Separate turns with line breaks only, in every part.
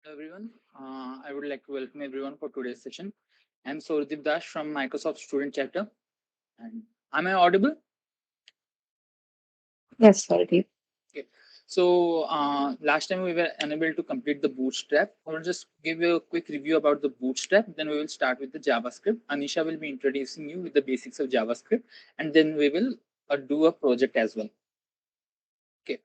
Hello everyone. I would like to welcome everyone for today's session. I'm Saurdeep Das from Microsoft Student Chapter. And am I audible?
Yes, Sardeep.
Okay. So last time we were unable to complete the Bootstrap. I will just give you a quick review about the Bootstrap. Then we will start with the JavaScript. Anisha will be introducing you with the basics of JavaScript, and then we will do a project as well. Okay.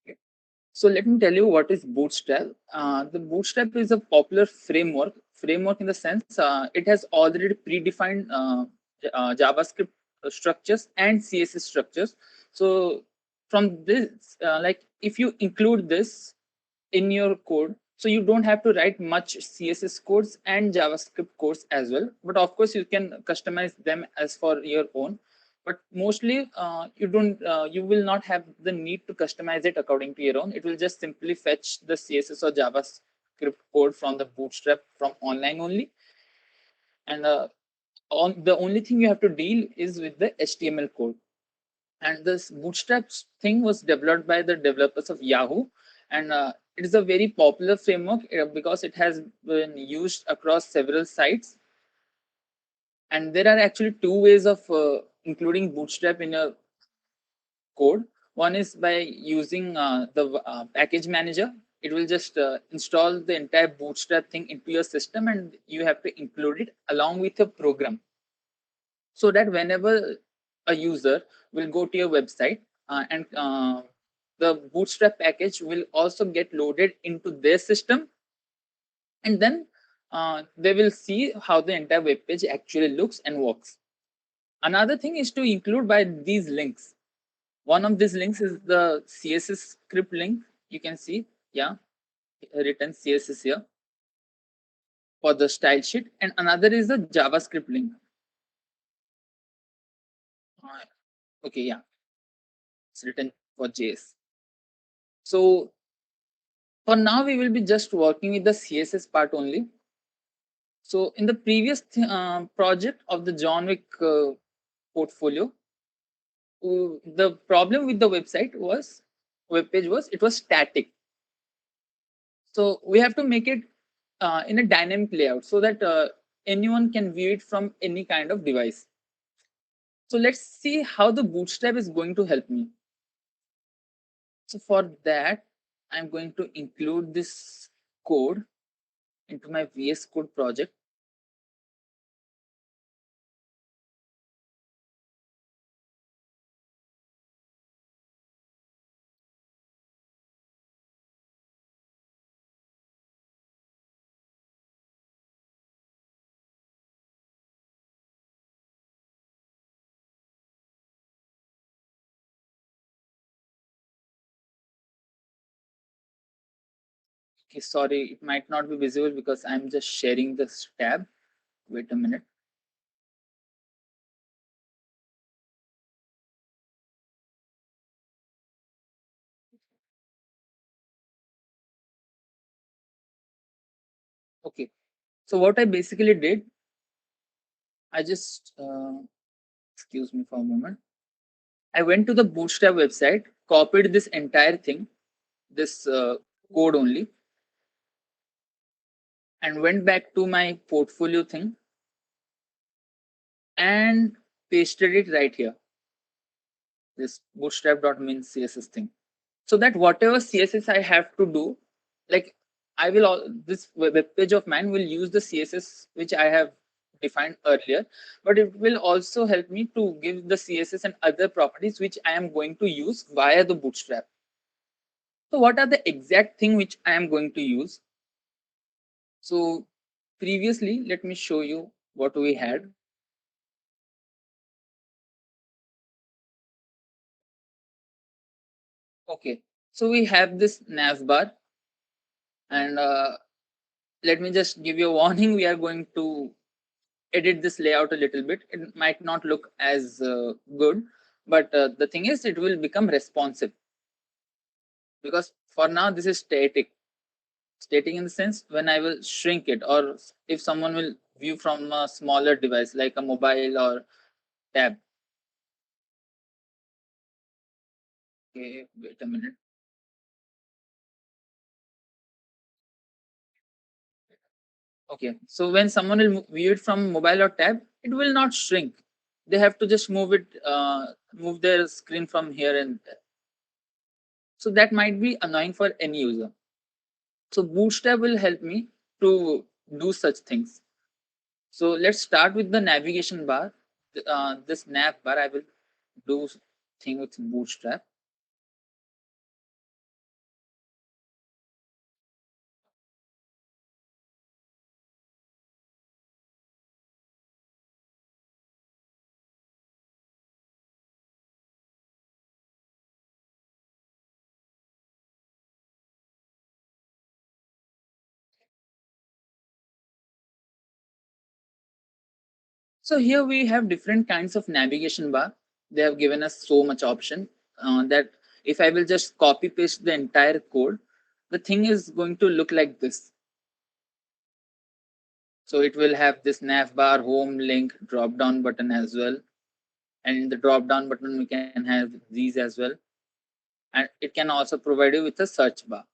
Okay. So let me tell you what is Bootstrap. The Bootstrap is a popular framework. Framework in the sense it has already predefined JavaScript structures and CSS structures. So from this, like if you include this in your code, so you don't have to write much CSS codes and JavaScript codes as well. But of course, you can customize them as for your own. But mostly, you will not have the need to customize it according to your own. It will just simply fetch the CSS or JavaScript code from the Bootstrap from online only, and on the only thing you have to deal is with the HTML code. And this Bootstrap thing was developed by the developers of Yahoo, and it is a very popular framework because it has been used across several sites. And there are actually two ways of including Bootstrap in a code. One is by using the package manager. It will just install the entire Bootstrap thing into your system, and you have to include it along with your program, so that whenever a user will go to your website and the Bootstrap package will also get loaded into their system, and then they will see how the entire web page actually looks and works. Another thing is to include by these links. One of these links is the CSS script link. You can see, yeah, written CSS here for the style sheet, and another is the JavaScript link. Uh, okay, yeah, it's written for JS. So for now, we will be just working with the CSS part only. So in the previous project of the John Wick portfolio, the problem with the web page was it was static. So we have to make it in a dynamic layout so that anyone can view it from any kind of device. So let's see how the Bootstrap is going to help me. So for that, I'm going to include this code into my VS Code project. Okay, sorry, it might not be visible because I'm just sharing this tab. Wait a minute. Okay, so what I basically did, I just, excuse me for a moment. I went to the Bootstrap website, copied this entire thing, this code only, and went back to my portfolio thing and pasted it right here, this bootstrap.min CSS thing. So that whatever CSS I have to do, like I will this web page of mine will use the CSS which I have defined earlier, but it will also help me to give the CSS and other properties which I am going to use via the Bootstrap. So what are the exact thing which I am going to use? So previously, let me show you what we had. Okay, so we have this nav bar, and let me just give you a warning. We are going to edit this layout a little bit. It might not look as good, but the thing is, it will become responsive. because for now this is static in the sense when I will shrink it, or if someone will view from a smaller device like a mobile or tab. Okay, wait a minute. Okay, so when someone will view it from mobile or tab, it will not shrink. They have to just move their screen from here and there. So that might be annoying for any user. So Bootstrap will help me to do such things. So let's start with the navigation bar. This nav bar, I will do thing with Bootstrap. So here we have different kinds of navigation bar. They have given us so much option that if I will just copy paste the entire code, the thing is going to look like this. So it will have this nav bar, home, link, drop down button as well. And in the drop down button, we can have these as well. And it can also provide you with a search bar.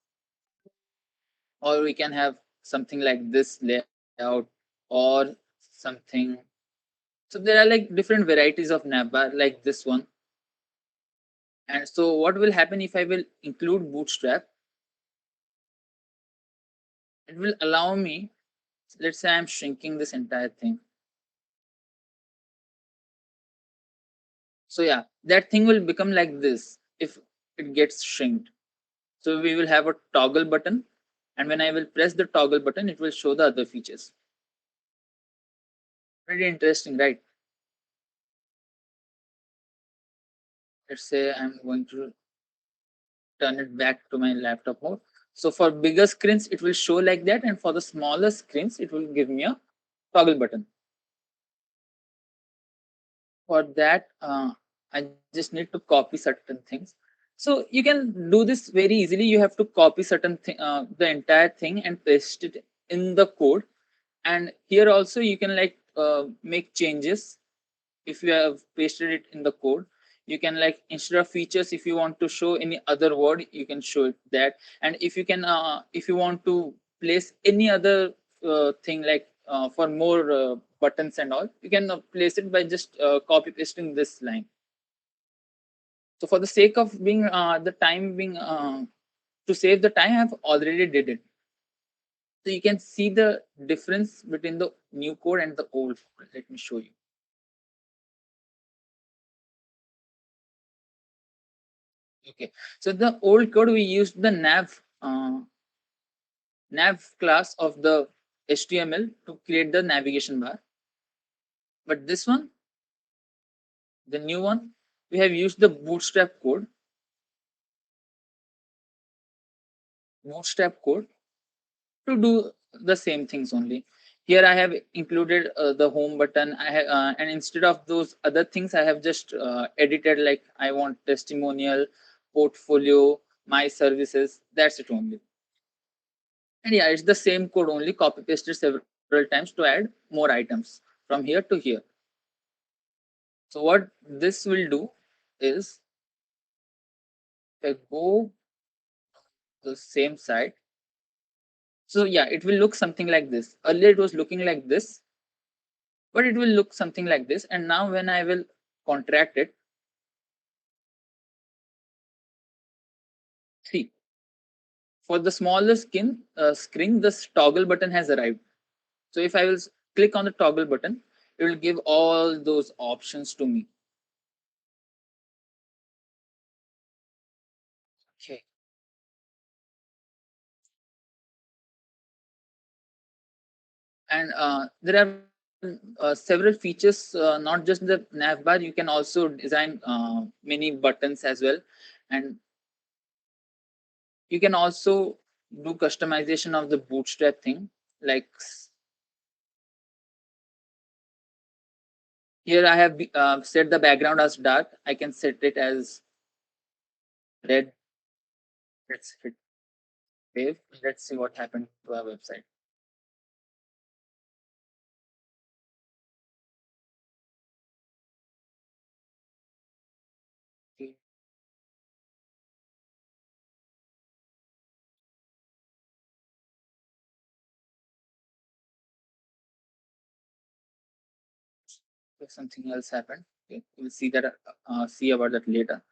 Or we can have something like this layout or something. So there are like different varieties of navbar like this one. And so what will happen if I will include Bootstrap? It will allow me, let's say I'm shrinking this entire thing. So yeah, that thing will become like this if it gets shrinked. So we will have a toggle button, and when I will press the toggle button, it will show the other features. Pretty interesting, right? Let's say I'm going to turn it back to my laptop mode. So for bigger screens, it will show like that, and for the smaller screens, it will give me a toggle button. For that, I just need to copy certain things. So you can do this very easily. You have to copy the entire thing and paste it in the code. And here also you can like make changes. If you have pasted it in the code, you can like instead of features, if you want to show any other word, you can show it that. And if you want to place any other thing like for more buttons and all, you can place it by just copy pasting this line. So for the sake of being the time being to save the time, I've already did it. So you can see the difference between the new code and the old code. Let me show you. Okay, so the old code we used the nav class of the HTML to create the navigation bar. But this one, the new one, we have used the bootstrap code to do the same things only. Here I have included the home button. And instead of those other things, I have just edited like I want testimonial, portfolio, my services. That's it only. And yeah, it's the same code only copy pasted several times to add more items from here to here. So what this will do is if I go the same side. So yeah, it will look something like this. Earlier it was looking like this, but it will look something like this. And now when I will contract it, see, for the smaller screen, this toggle button has arrived. So if I will click on the toggle button, it will give all those options to me. Okay. And there are several features, not just the nav bar. You can also design many buttons as well, and you can also do customization of the bootstrap thing. Like here, I have set the background as dark. I can set it as red. Let's hit save. Let's see what happened to our website. Okay. If something else happened, okay, we'll see that see about that later.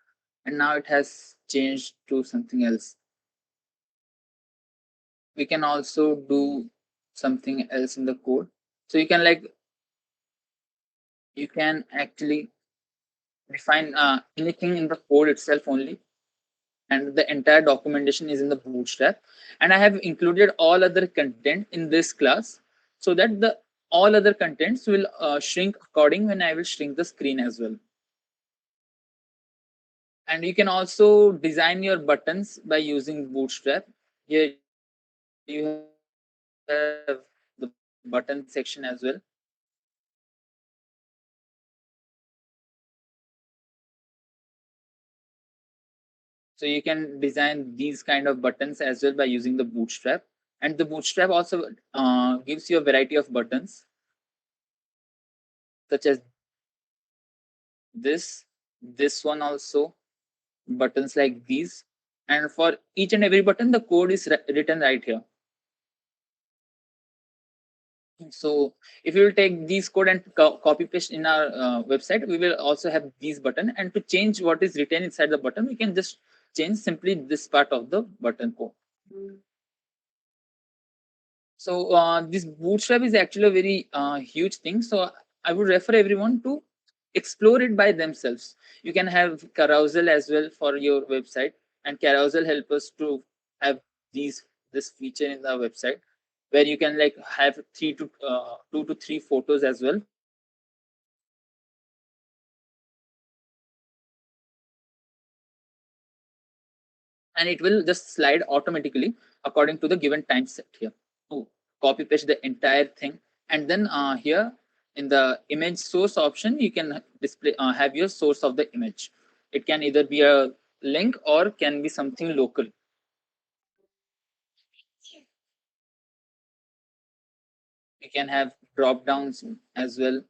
And now it has changed to something else. We can also do something else in the code. So you can actually define anything in the code itself only, and the entire documentation is in the Bootstrap. And I have included all other content in this class so that the all other contents will shrink according when I will shrink the screen as well. And you can also design your buttons by using Bootstrap. Here you have the button section as well. So you can design these kind of buttons as well by using the Bootstrap. And the Bootstrap also gives you a variety of buttons, such as this one also, buttons like these. And for each and every button, the code is written right here. So if you will take these code and copy paste in our website, we will also have these button. And to change what is written inside the button, we can just change simply this part of the button code. So this Bootstrap is actually a very huge thing. So I would refer everyone to explore it by themselves. You can have carousel as well for your website, and carousel help us to have these this feature in the website where you can like have 2 to 3 photos as well. And it will just slide automatically according to the given time set here. Oh, copy paste the entire thing, and then here in the image source option, you can display have your source of the image. It can either be a link or can be something local. You can have drop downs as well.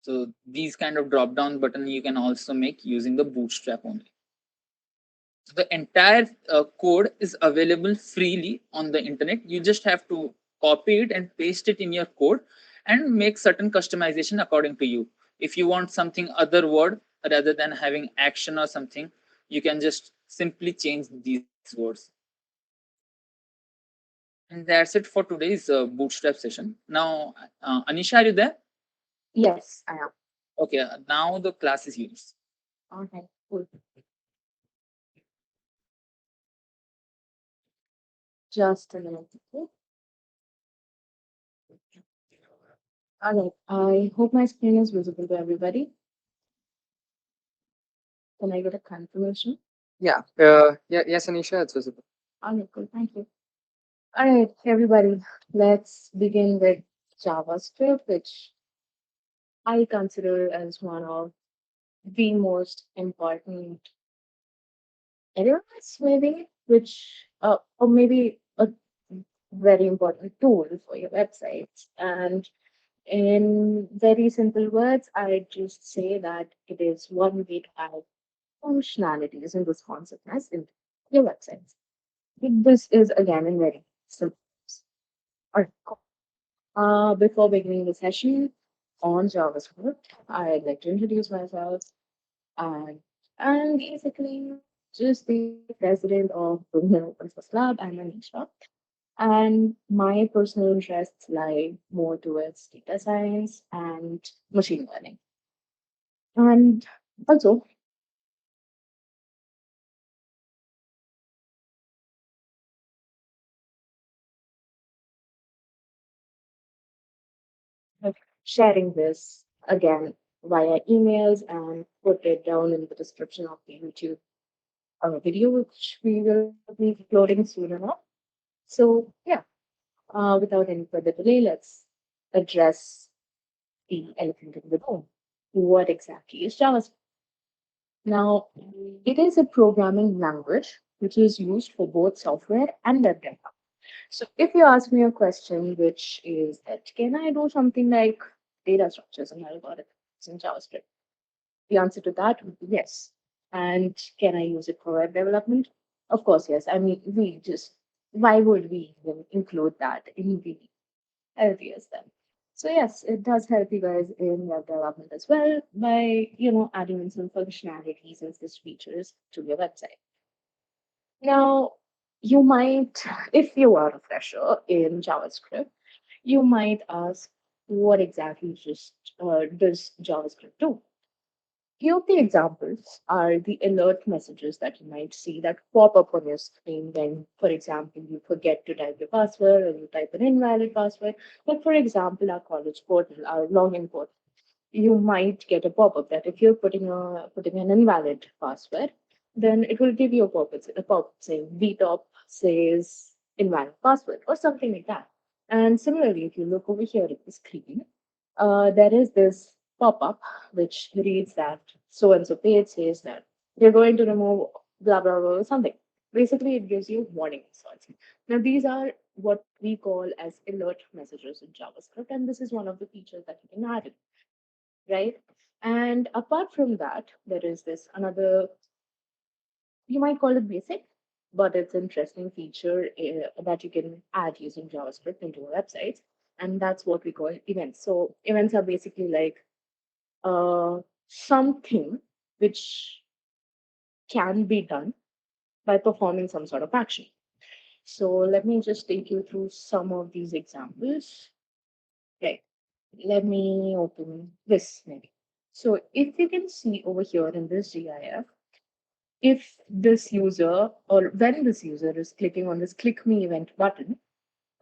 So these kind of drop down button you can also make using the Bootstrap only. So the entire code is available freely on the internet. You just have to copy it and paste it in your code and make certain customization according to you. If you want something other word rather than having action or something, you can just simply change these words. And that's it for today's Bootstrap session. Now, Anisha, are you there?
Yes, I am.
Okay, now the class is yours.
Okay, cool. Just a minute. Okay. All right. I hope my screen is visible to everybody. Can I get a confirmation?
Yeah. Yeah. Yes, Anisha, it's visible.
All right, cool. Thank you. All right, everybody. Let's begin with JavaScript, which I consider as one of the most important elements, maybe, which, or maybe a very important tool for your websites. And in very simple words, I just say that it is one way to add functionalities and responsiveness in your websites. This is again in very simple terms. All right, cool. Before beginning the session on JavaScript, I'd like to introduce myself. And I'm basically just the president of the Open Source Lab. I'm Anisha. And my personal interests lie more towards data science and machine learning. And also, sharing this again via emails and put it down in the description of the YouTube video, which we will be uploading soon enough. So, yeah, without any further delay, let's address the elephant in the room. What exactly is JavaScript? Now, it is a programming language which is used for both software and web development. So if you ask me a question, which is that can I do something like data structures and algorithms in JavaScript? The answer to that would be yes. And can I use it for web development? Of course, yes. I mean, why would we even include that in the LTS then? So yes, it does help you guys in web development as well by, adding in some functionalities and these features to your website. Now, you might, if you are a fresher in JavaScript, you might ask, what exactly does JavaScript do? Few of the examples are the alert messages that you might see that pop up on your screen when, for example, you forget to type your password or you type an invalid password. But for example, our college portal, our login portal, you might get a pop-up that if you're putting an invalid password, then it will give you a pop-up saying VTOP says invalid password or something like that. And similarly, if you look over here at the screen, there is this pop-up which reads that so and so page says that you're going to remove blah blah blah something. Basically, it gives you warning results. Now, these are what we call as alert messages in JavaScript, and this is one of the features that you can add in, right? And apart from that, there is this another, you might call it basic, but it's interesting feature that you can add using JavaScript into your websites. And that's what we call events. So events are basically like something which can be done by performing some sort of action. So let me just take you through some of these examples. Right. Let me open this maybe. So if you can see over here in this GIF, if this user or when this user is clicking on this click me event button,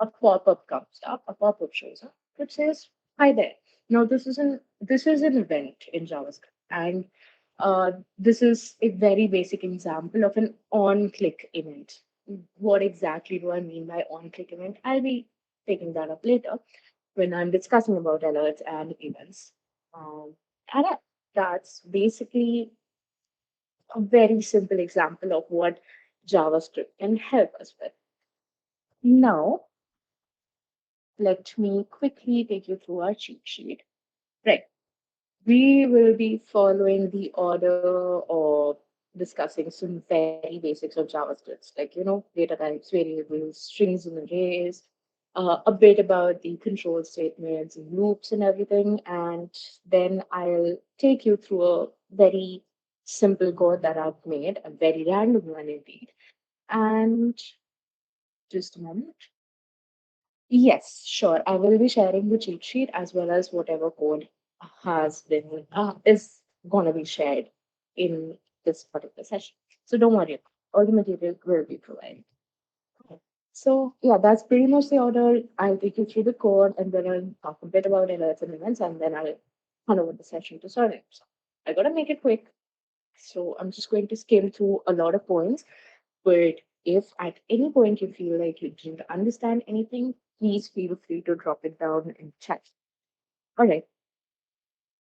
a pop-up comes up, a pop-up shows up which says, hi there. Now this is an event in JavaScript. And this is a very basic example of an on-click event. What exactly do I mean by on-click event? I'll be taking that up later when I'm discussing about alerts and events. And that's basically a very simple example of what JavaScript can help us with. Now, let me quickly take you through our cheat sheet. Right. We will be following the order of discussing some very basics of JavaScript, like, data types, variables, strings and arrays, a bit about the control statements and loops and everything. And then I'll take you through a very simple code that I've made, a very random one indeed. And just a moment. Yes, sure. I will be sharing the cheat sheet as well as whatever code is going to be shared in this particular session. So don't worry, all the material will be provided. Okay. So yeah, that's pretty much the order. I'll take you through the code and then I'll talk a bit about alerts and events and then I'll hand over the session to Sonia. So I gotta make it quick. So I'm just going to skim through a lot of points, but if at any point you feel like you didn't understand anything, please feel free to drop it down in chat. All right.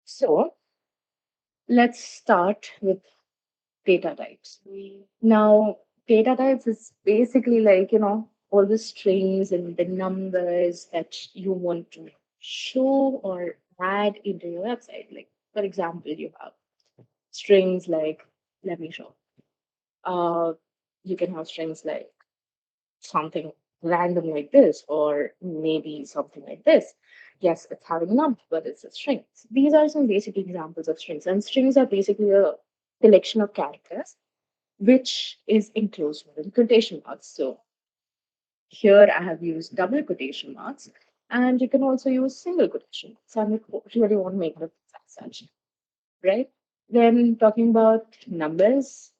So let's start with data types. Now, data types is basically like, all the strings and the numbers that you want to show or add into your website. Like, for example, you have strings like, let me show. Uh, you can have strings like something random like this, or maybe something like this. Yes, it's having a number, but it's a string. These are some basic examples of strings, and strings are basically a collection of characters which is enclosed within quotation marks. So here I have used double quotation marks, and you can also use single quotation marks. I really won't make it as such, right? Then talking about numbers,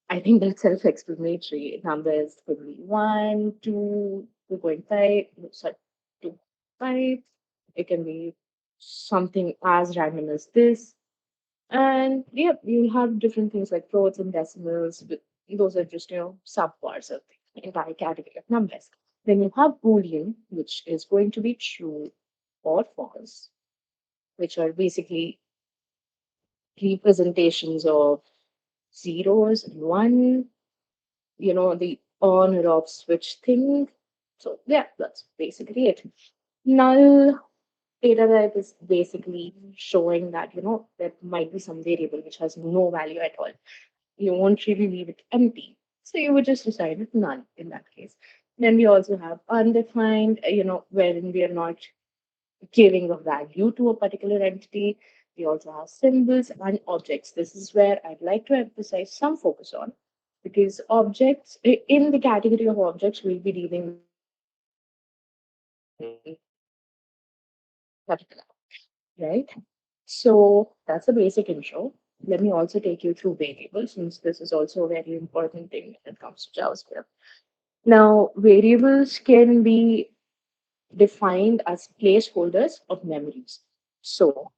I think that's self-explanatory. Numbers could be 1, 2, 2.5, sorry, 2.5. It can be something as random as this. And yeah, you have different things like floats and decimals, but those are just, subparts of the entire category of numbers. Then you have Boolean, which is going to be true or false, which are basically representations of zeros and one, the on or off switch thing. So yeah, that's basically it. Null data type is basically showing that, there might be some variable which has no value at all. You won't really leave it empty. So you would just decide with none in that case. Then we also have undefined, wherein we are not giving a value to a particular entity. We also have symbols and objects. This is where I'd like to emphasize some focus on, because objects, in the category of objects, we'll be dealing with particular, right? So that's a basic intro. Let me also take you through variables, since this is also a very important thing when it comes to JavaScript. Now, variables can be defined as placeholders of memories. So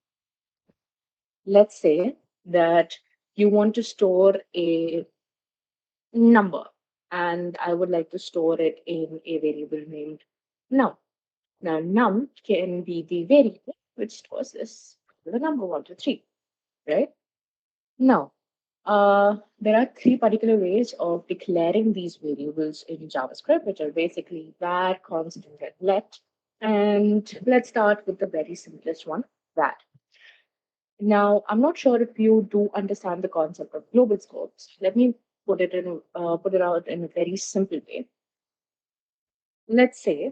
let's say that you want to store a number, and I would like to store it in a variable named num. Now, num can be the variable which stores this, the number 1 to 3, right? Now, there are three particular ways of declaring these variables in JavaScript, which are basically var, constant, and let. And let's start with the very simplest one, var. Now, I'm not sure if you do understand the concept of global scopes. Let me put it out in a very simple way. Let's say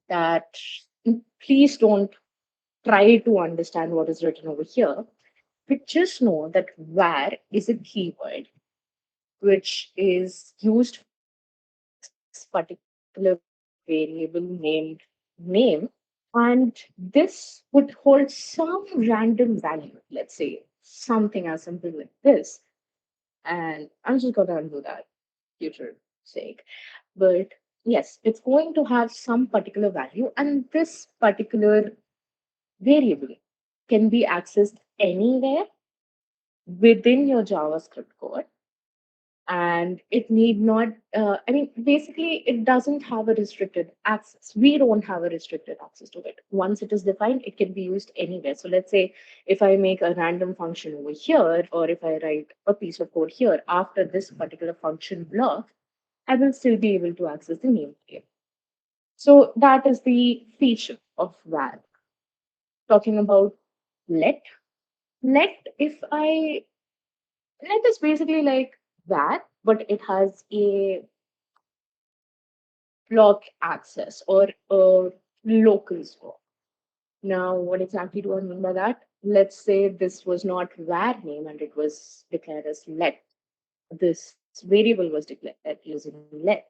that please don't try to understand what is written over here, but just know that var is a keyword which is used for this particular variable named name. And this would hold some random value, let's say something as simple like this. And I'm just going to undo that future sake. But yes, it's going to have some particular value, and this particular variable can be accessed anywhere within your JavaScript code, and it need not basically it doesn't have a restricted access. We don't have a restricted access to it. Once it is defined, it can be used anywhere. So let's say if I make a random function over here, or if I write a piece of code here after this particular function block, I will still be able to access the nameplate. So that is the feature of var. Talking about let, if I let is basically like that, but it has a block access or a local scope. Now, what exactly do I mean by that? Let's say this was not var name and it was declared as let. This variable was declared using let.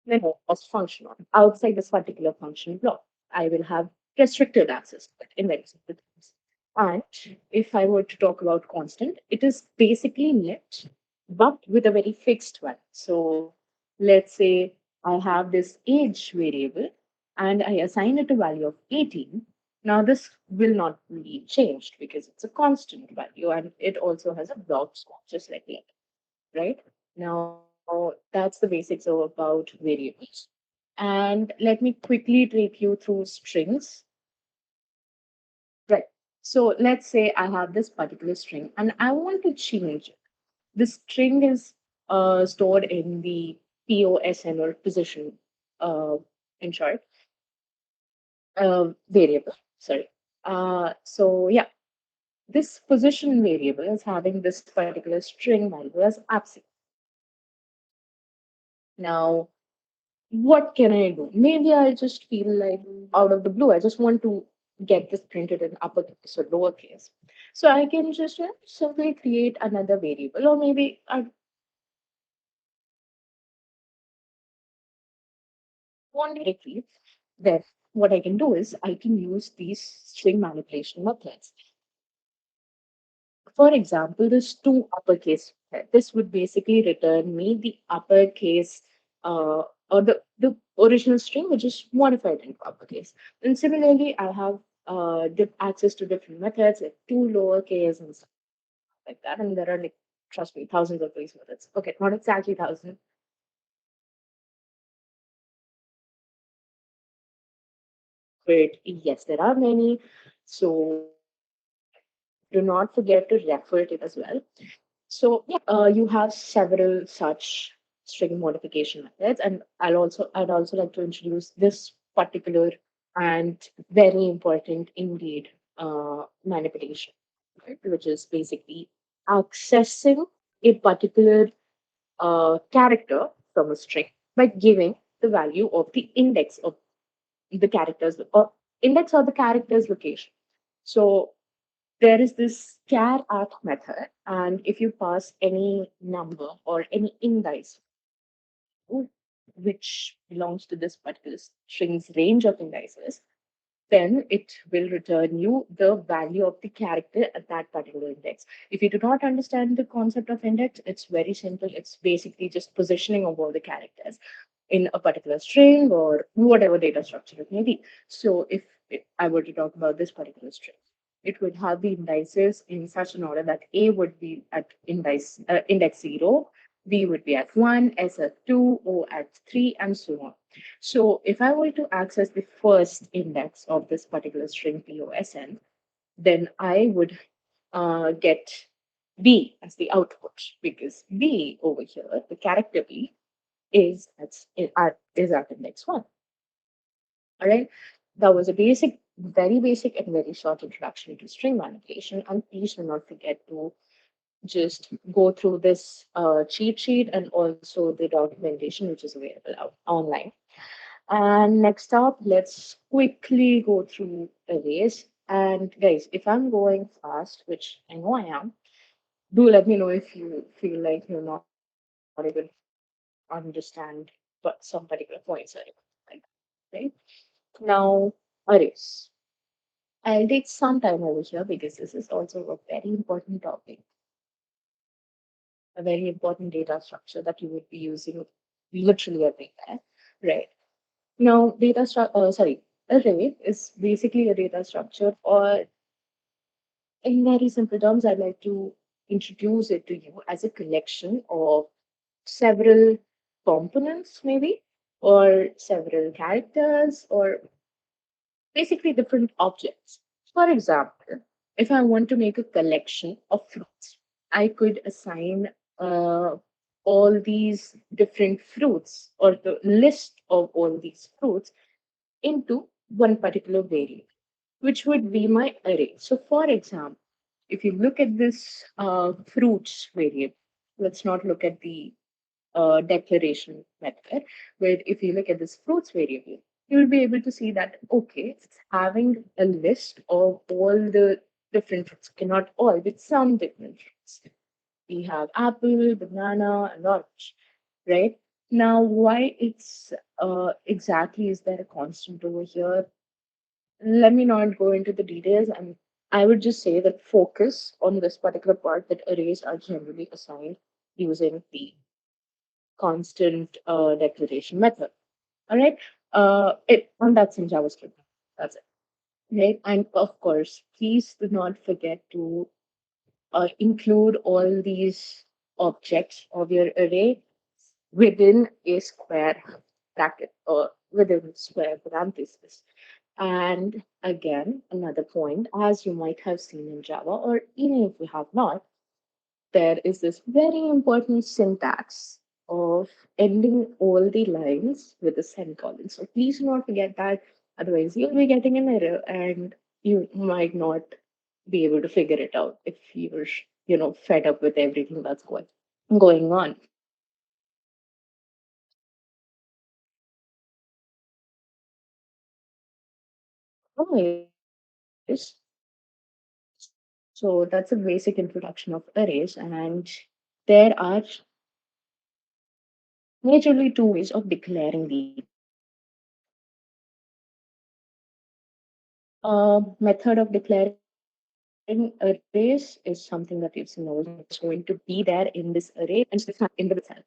Then as function on outside this particular function block, I will have restricted access to it in very simple terms. And if I were to talk about constant, it is basically let, but with a very fixed one. So let's say I have this age variable and I assign it a value of 18. Now this will not be changed because it's a constant value, and it also has a block scope, just like let, right? Now, that's the basics of about variables. And let me quickly take you through strings. Right. So let's say I have this particular string and I want to change it. The string is stored in the POSN or position, uh, in short, variable. Sorry. So yeah, this position variable is having this particular string value as absent. Now, what can I do? Maybe I just feel like out of the blue, I just want to get this printed in uppercase or lowercase. So I can just simply create another variable, or maybe I want directly. Then what I can do is I can use these string manipulation methods. For example, this two uppercase method. This would basically return me the uppercase or the original string, which is modified into uppercase. And similarly, I have access to different methods like two lowercase and stuff like that. And there are like, trust me, thousands of these methods. Okay, not exactly thousand. but yes, there are many. So do not forget to refer to it as well. So yeah, you have several such string modification methods, and I'd also like to introduce this particular and very important indeed manipulation, right, which is basically accessing a particular character from a string by giving the value of the index of the characters or index or the character's location. So there is this char at method, and if you pass any number or any index which belongs to this particular string's range of indices, then it will return you the value of the character at that particular index. If you do not understand the concept of index, it's very simple. It's basically just positioning of all the characters in a particular string or whatever data structure it may be. So if I were to talk about this particular string, it would have the indices in such an order that A would be at index 0, B would be at 1, S at 2, O at 3, and so on. So if I were to access the first index of this particular string POSN, then I would get B as the output because B over here, the character B, is at index 1. All right. That was a very basic and very short introduction to string manipulation. And please do not forget to just go through this cheat sheet and also the documentation which is available out online. And next up, let's quickly go through arrays. And guys, if I'm going fast, which I know I am, do let me know if you feel like you're not able to understand but some particular points are like that, right? Now, arrays. I'll take some time over here because this is also a very important topic, a very important data structure that you would be using literally everywhere, right? Now, array is basically a data structure, or in very simple terms, I'd like to introduce it to you as a collection of several components, maybe, or several characters, or basically different objects. For example, if I want to make a collection of fruits, I could assign uh, all these different fruits or the list of all these fruits into one particular variable, which would be my array. So, for example, if you look at this fruits variable, let's not look at the declaration method, where if you look at this fruits variable, you will be able to see that, okay, it's having a list of all the different fruits, okay, not all, but some different fruits. We have apple, banana, and orange, right? Now, why it's exactly is there a constant over here? Let me not go into the details, and I would just say that focus on this particular part that arrays are generally assigned using the constant declaration method. All right. And that's in JavaScript. That's it. Right. And of course, please do not forget to include all these objects of your array within a square bracket or within square parentheses. And again, another point, as you might have seen in Java, or even if you have not, there is this very important syntax of ending all the lines with a semicolon. So please do not forget that. Otherwise, you'll be getting an error and you might not be able to figure it out if you're, fed up with everything that's going on. Anyways, so that's a basic introduction of arrays, and there are majorly two ways of declaring these arrays. Method of declaring arrays is something that you've seen over here. It's going to be there in this array and just in the itself.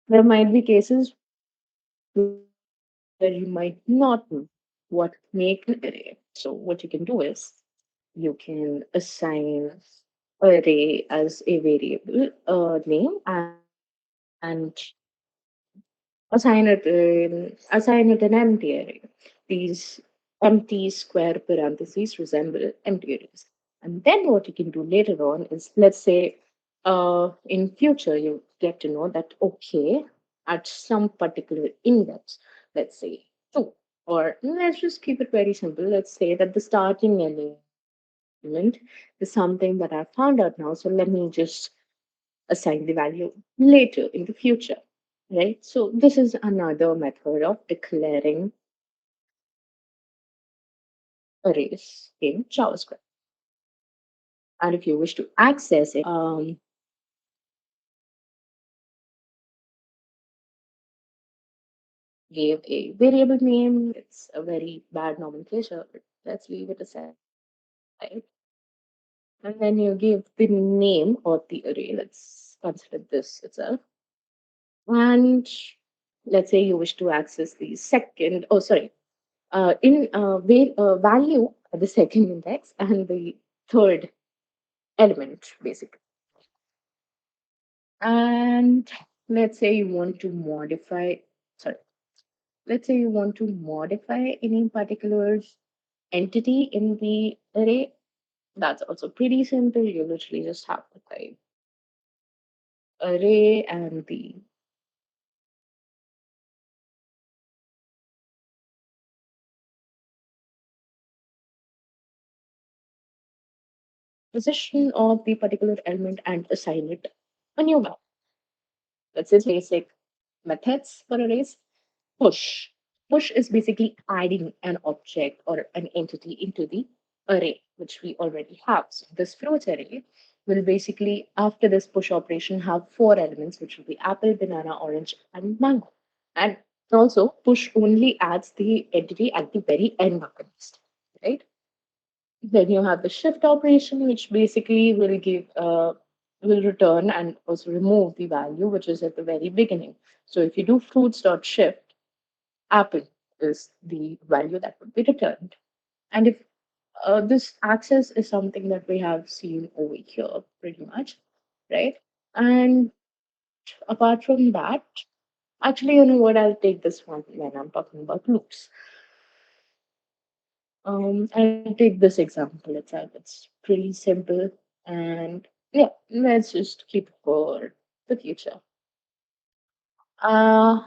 There might be cases where you might not know what make an array. So what you can do is you can assign array as a variable name, and assign it an empty array. These empty square parentheses resemble empty arrays. And then what you can do later on is, let's say, in future you get to know that okay, at some particular index, let's say 2, or let's just keep it very simple. Let's say that the starting element is something that I found out now. So let me just assign the value later in the future, right? So this is another method of declaring arrays in JavaScript. And if you wish to access it, give a variable name. It's a very bad nomenclature, but let's leave it aside. And then you give the name of the array. Let's consider this itself. And let's say you wish to access the second, oh, sorry, value at the second index and the third element, basically. And let's say you want to modify, sorry, let's say you want to modify any particular entity in the array. That's also pretty simple. You literally just have to type array and the position of the particular element and assign it a new value. That's its basic methods for arrays. Push. Push is basically adding an object or an entity into the array, which we already have. So this fruit array will basically, after this push operation, have four elements, which will be apple, banana, orange, and mango. And also, push only adds the entity at the very end of the list, right? Then you have the shift operation, which basically will return and also remove the value which is at the very beginning. So if you do fruits.shift, apple is the value that would be returned. And if this access is something that we have seen over here pretty much, right? And apart from that, actually, you know what? I'll take this one when I'm talking about loops. I'll take this example itself. It's pretty simple. And yeah, let's just keep it for the future.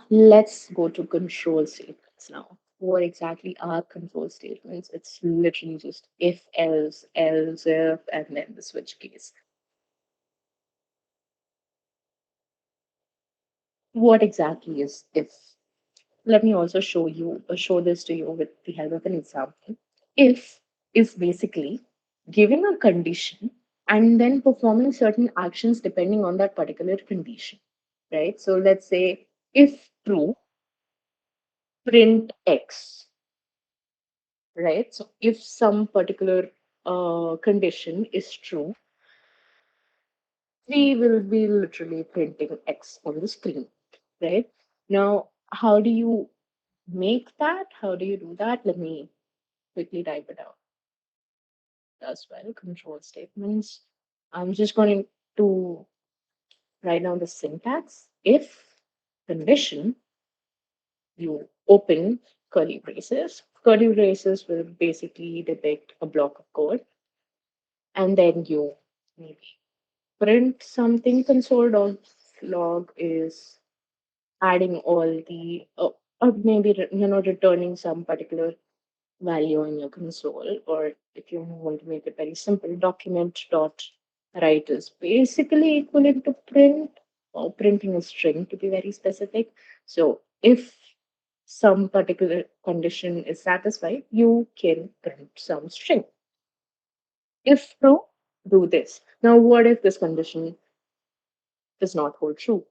Let's go to control statements now. What exactly are control statements? It's literally just if, else if, and then the switch case. What exactly is if? Let me also show this to you with the help of an example. If is basically given a condition and then performing certain actions depending on that particular condition, right? So let's say if true, print X, right? So if some particular condition is true, we will be literally printing X on the screen, right? Now, how do you make that? How do you do that? Let me quickly type it out as well. Control statements. I'm just going to write down the syntax. If condition, you open curly braces. Curly braces will basically depict a block of code, and then you maybe print something. Console.log is adding all the or maybe returning some particular value in your console, or if you want to make it very simple, document dot write is basically equivalent to print, or printing a string to be very specific. So if some particular condition is satisfied, you can print some string. If true, do this. Now, what if this condition does not hold true?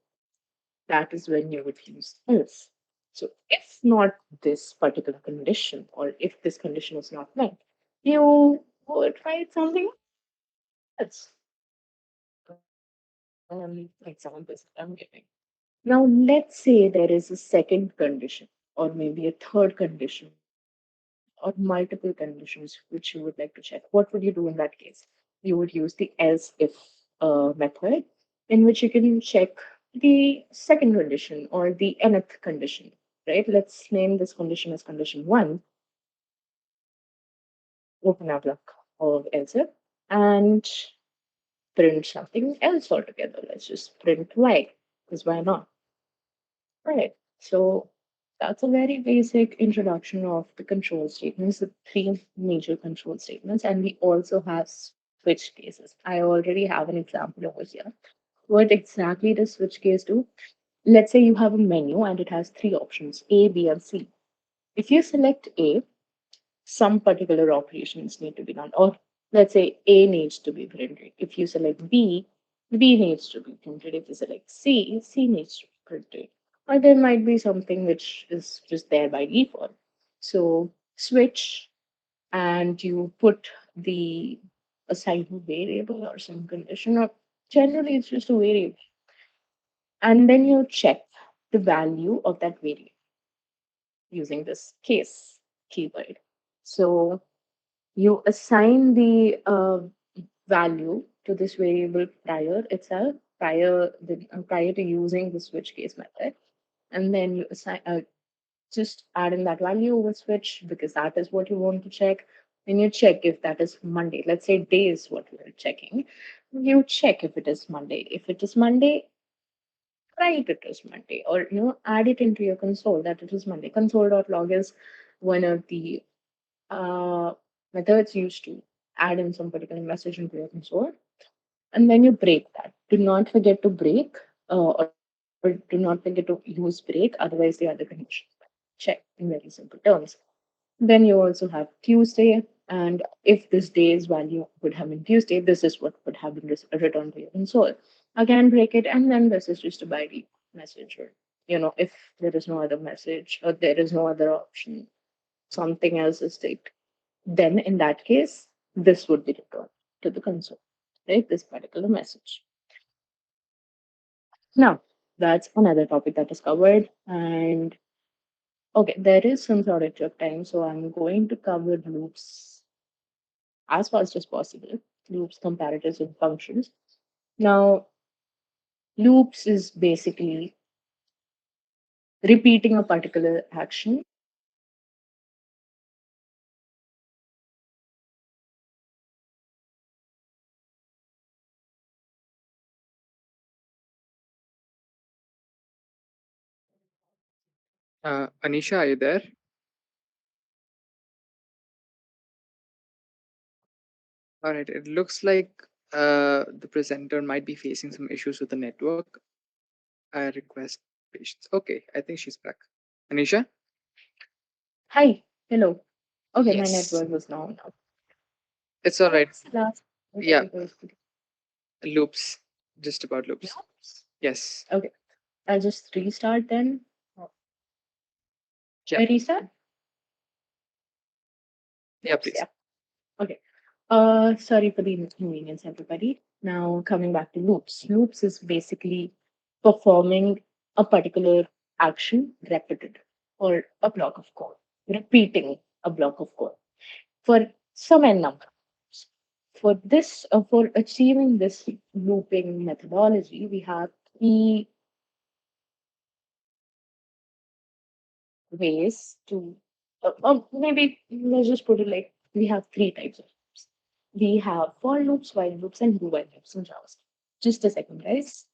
That is when you would use else. So if not this particular condition, or if this condition is not met, you would write something else. Examples that I'm giving. Now let's say there is a second condition, or maybe a third condition, or multiple conditions which you would like to check. What would you do in that case? You would use the else if method, in which you can check the second condition or the nth condition, right? Let's name this condition as condition one, open a block of else if, and print something else altogether. Let's just print y, because why not? Right. So that's a very basic introduction of the control statements, the three major control statements, and we also have switch cases. I already have an example over here. What exactly does switch case do? Let's say you have a menu and it has three options, A, B, and C. If you select A, some particular operations need to be done. Or let's say A needs to be printed. If you select B, B needs to be printed. If you select C, C needs to be printed. Or there might be something which is just there by default. So switch and you put the assigned variable or some condition, or generally it's just a variable. And then you check the value of that variable using this case keyword. So you assign the value to this variable prior itself, prior to using the switch case method, and then you assign just add in that value over switch because that is what you want to check. Then you check if that is Monday. Let's say day is what we are checking. You check if it is Monday. If it is Monday, write it as Monday, or add it into your console that it is Monday. Console.log is one of the uh, methods used to add in some particular message into your console, and then you break that. Do not forget to break, or do not forget to use break, otherwise the other condition check in very simple terms. Then you also have Tuesday, and if this day's value would have been Tuesday, this is what would have been returned to your console. Again, break it, and then this is just a by default message, or if there is no other message or there is no other option, something else is ticked, then in that case, this would be returned to the console, right? This particular message. Now, that's another topic that is covered. And okay, there is some shortage of time, so I'm going to cover loops as fast as possible. Loops, comparatives, and functions. Now, loops is basically repeating a particular action.
Anisha, are you there? All right. It looks like the presenter might be facing some issues with the network. I request patience. Okay, I think she's back. Anisha?
Hi, hello. Okay, my
Yes.
network was now.
It's all right.
What's the last thing that
Yeah,
you guys did?
loops. Just about loops.
Loops?
Yes.
Okay, I'll just restart then.
Yeah.
I restart?
Yeah,
Oops,
please.
yeah. Okay. Sorry for the inconvenience, everybody. Now, coming back to loops. Loops is basically performing a particular action repeated, or a block of code, repeating a block of code for some n number. For achieving this looping methodology, we have three ways to, or maybe let's just put it like we have three types of loops. We have for loops, while loops, and do while loops in JavaScript. Just a second, guys.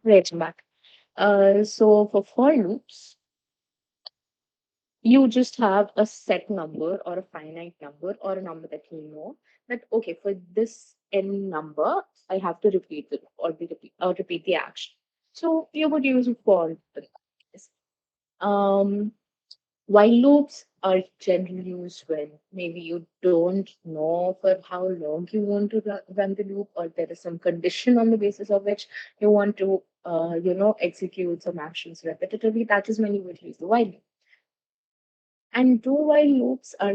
Right, I'm back. So for loops, you just have a set number or a finite number or a number that you know that okay, for this n number, I have to repeat it or repeat the action. So you would use a for loop in that case. Um, While loops are generally used when maybe you don't know for how long you want to run the loop, or there is some condition on the basis of which you want to, execute some actions repetitively. That is when you would use the while loop. And do while loops are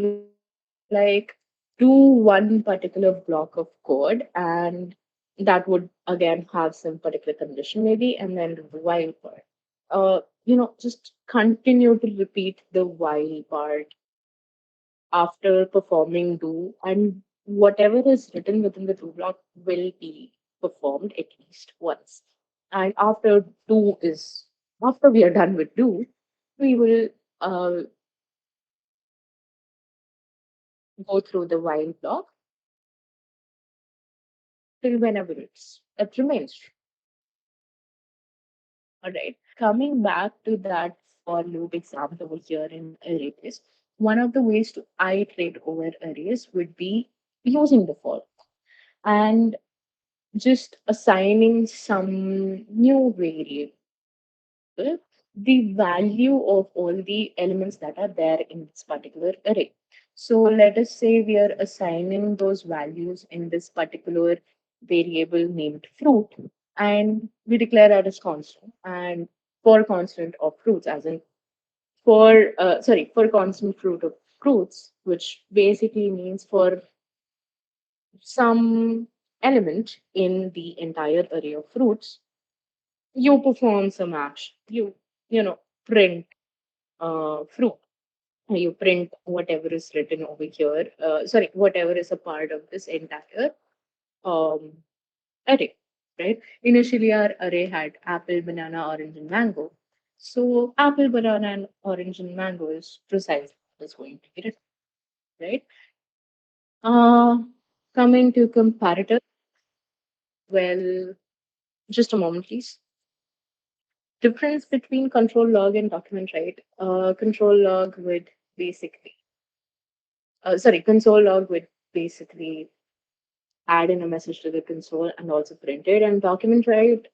like do one particular block of code, and that would again have some particular condition maybe, and then do the while part. Just continue to repeat the while part after performing do, and whatever is written within the do block will be performed at least once. And after we are done with do, we will uh, go through the while block till whenever it remains. All right. Coming back to that for loop example over here in arrays, one of the ways to iterate over arrays would be using the for and just assigning some new variable, the value of all the elements that are there in this particular array. So let us say we are assigning those values in this particular variable named fruit, and we declare that as constant. And for constant of fruits, as in for constant fruit of fruits, which basically means for some element in the entire array of fruits, you perform some action. You print fruit. You print whatever is written over here. Whatever is a part of this entire um, array, right? Initially, our array had apple, banana, orange, and mango. So apple, banana, and orange and mango is precisely what is going to be written, right? Uh, Coming to comparator, well, just a moment, please. Difference between control log and document write. Control log would basically, console log would basically add in a message to the console and also print it. And document write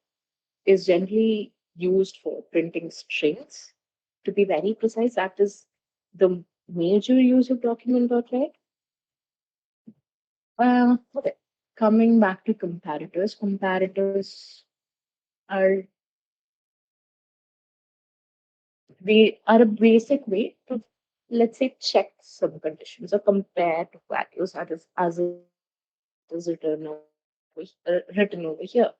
is generally used for printing strings. To be very precise, that is the major use of document dot write. Okay. Coming back to comparators, comparators are a basic way to, let's say, check some conditions or compare to values as it is written over here.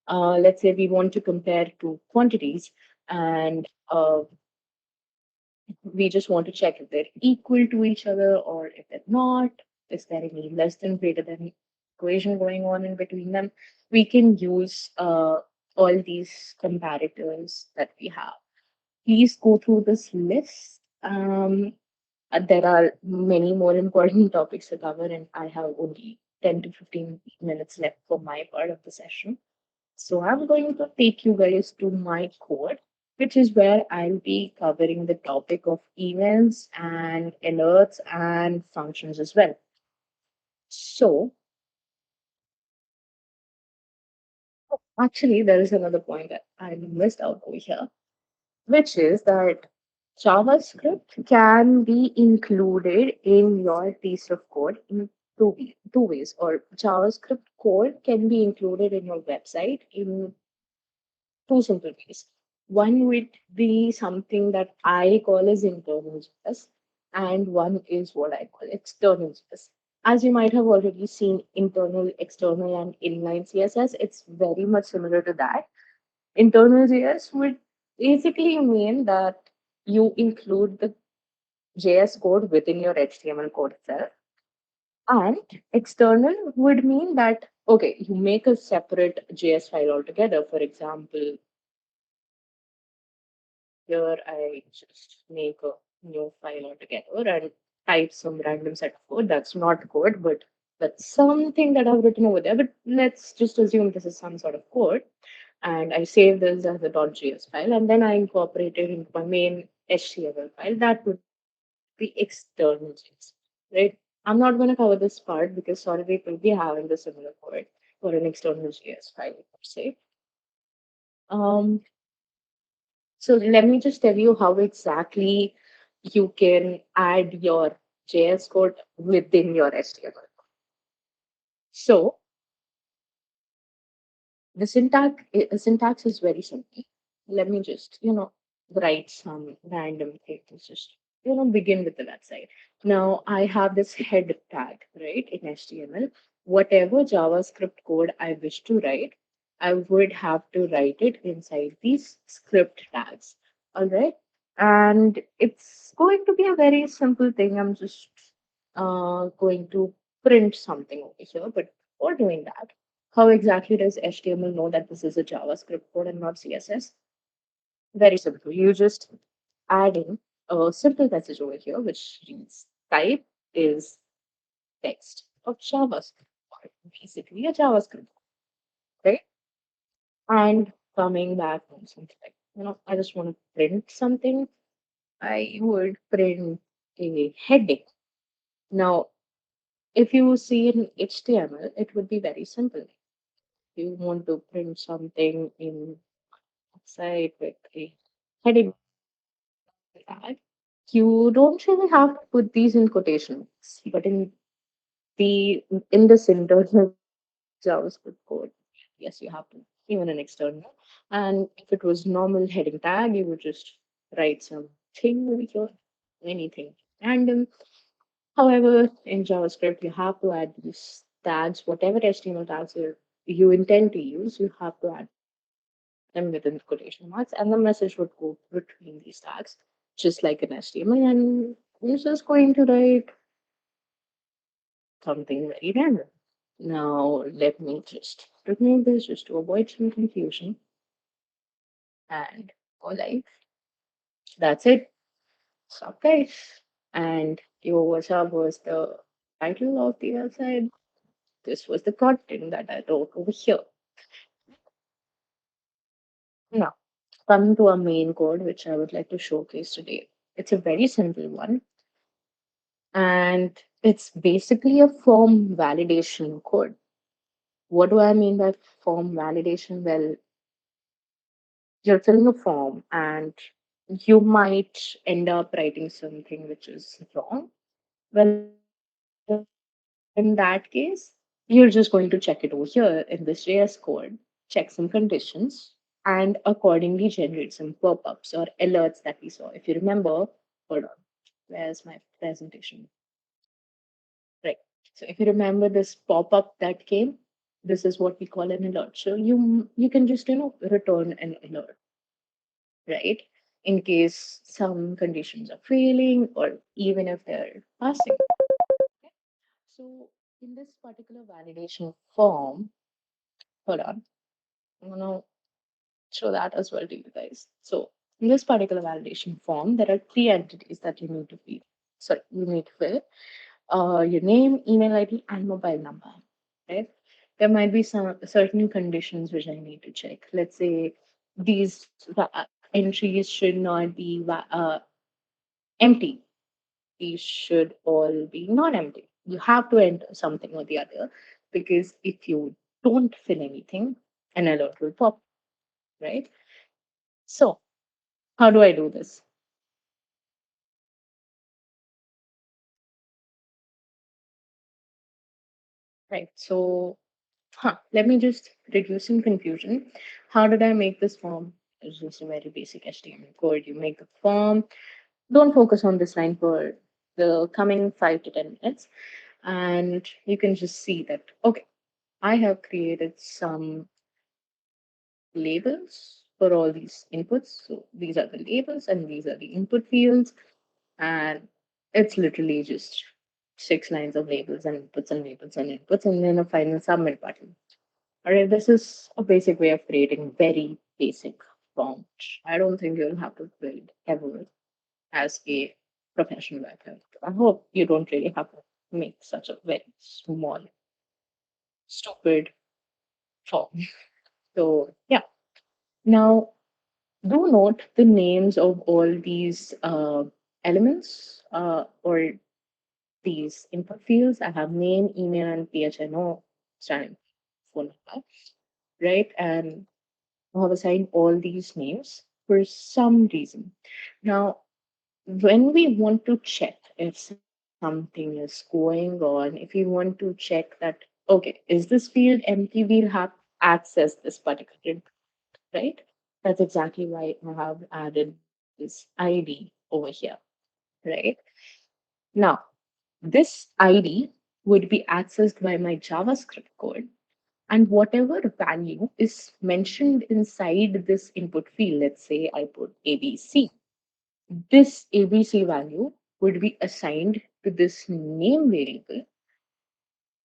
Let's say we want to compare two quantities, and we just want to check if they're equal to each other or if they're not. Is there any less than greater than equation going on in between them? We can use all these comparators that we have. Please go through this list. There are many more important topics to cover, and I have only 10 to 15 minutes left for my part of the session. So I'm going to take you guys to my code, which is where I'll be covering the topic of events and alerts and functions as well. So actually, there is another point that I missed out over here, which is that JavaScript can be included in your piece of code in two ways, or JavaScript code can be included in your website in two simple ways. One would be something that I call as internal JS, and one is what I call external JS. As you might have already seen, internal, external, and inline CSS, it's very much similar to that. Internal JS would basically mean that you include the JS code within your HTML code itself. And external would mean that, okay, you make a separate JS file altogether. For example, here I just make a new file altogether and type some random set of code. That's not code, but that's something that I've written over there. But let's just assume this is some sort of code. And I save this as a .js file, and then I incorporate it into my main HTML file. That would be external JS, right? I'm not going to cover this part because Solidate will be having the similar code for an external JS file, per se. Um, So let me just tell you how exactly you can add your JS code within your HTML. So the syntax is very simple. Let me just, write some random things. Just, begin with the website. Now I have this head tag, right, in HTML. Whatever JavaScript code I wish to write, I would have to write it inside these script tags. All right. And it's going to be a very simple thing. I'm just going to print something over here. But for doing that, how exactly does HTML know that this is a JavaScript code and not CSS? Very simple. You just add in a simple message over here, which reads type is text of JavaScript, or basically a JavaScript, right? And coming back on something like, I just want to print something, I would print a heading. Now, if you see in HTML, it would be very simple. You want to print something in site with a heading tag, you don't really have to put these in quotations, but the in this internal JavaScript code, yes, you have to, even an external. And if it was normal heading tag, you would just write something over here, anything random. However, in JavaScript, you have to add these tags, whatever HTML tags you intend to use, you have to add them within quotation marks, and the message would go between these tags, just like an HTML. And you're just going to write something very random. Now, let me just remove this just to avoid some confusion and go live. That's it. Stop, guys. And your WhatsApp was the title of the website. This was the content that I wrote over here. Now, coming to our main code, which I would like to showcase today. It's a very simple one, and it's basically a form validation code. What do I mean by form validation? Well, you're filling a form and you might end up writing something which is wrong. Well, in that case, you're just going to check it over here in this JS code, check some conditions, and accordingly generate some pop-ups or alerts that we saw. If you remember, hold on, where's my presentation? Right. So if you remember this pop-up that came, this is what we call an alert. So you can just return an alert, right? In case some conditions are failing or even if they're passing. Okay? So in this particular validation form, hold on, I'm gonna show that as well to you guys. So in this particular validation form, there are three entities that you need to fill. Sorry, you need to fill your name, email ID, and mobile number. Right? There might be some certain conditions which I need to check. Let's say these entries should not be empty. These should all be non-empty. You have to enter something or the other because if you don't fill anything, an alert will pop, right? So, how do I do this? Right. So, let me just reduce some confusion. How did I make this form? It's just a very basic HTML code. You make a form. Don't focus on this line for the coming 5 to 10 minutes. And you can just see that, okay, I have created some labels for all these inputs. So these are the labels and these are the input fields. And it's literally just 6 lines of labels and inputs and labels and inputs, and then a final submit button. All right, this is a basic way of creating very basic prompt. I don't think you'll have to build ever as a professional web developer. I hope you don't really have to make such a very small, stupid form. So yeah. Now do note the names of all these elements or these input fields. I have name, email, and PHNO standing for phone number, right? And I have assigned all these names for some reason. Now, when we want to check if something is going on, if we want to check that, okay, is this field empty? We'll have access this particular, right? That's exactly why I have added this ID over here, right? Now, this ID would be accessed by my JavaScript code, and whatever value is mentioned inside this input field, let's say I put ABC, this ABC value would be assigned to this name variable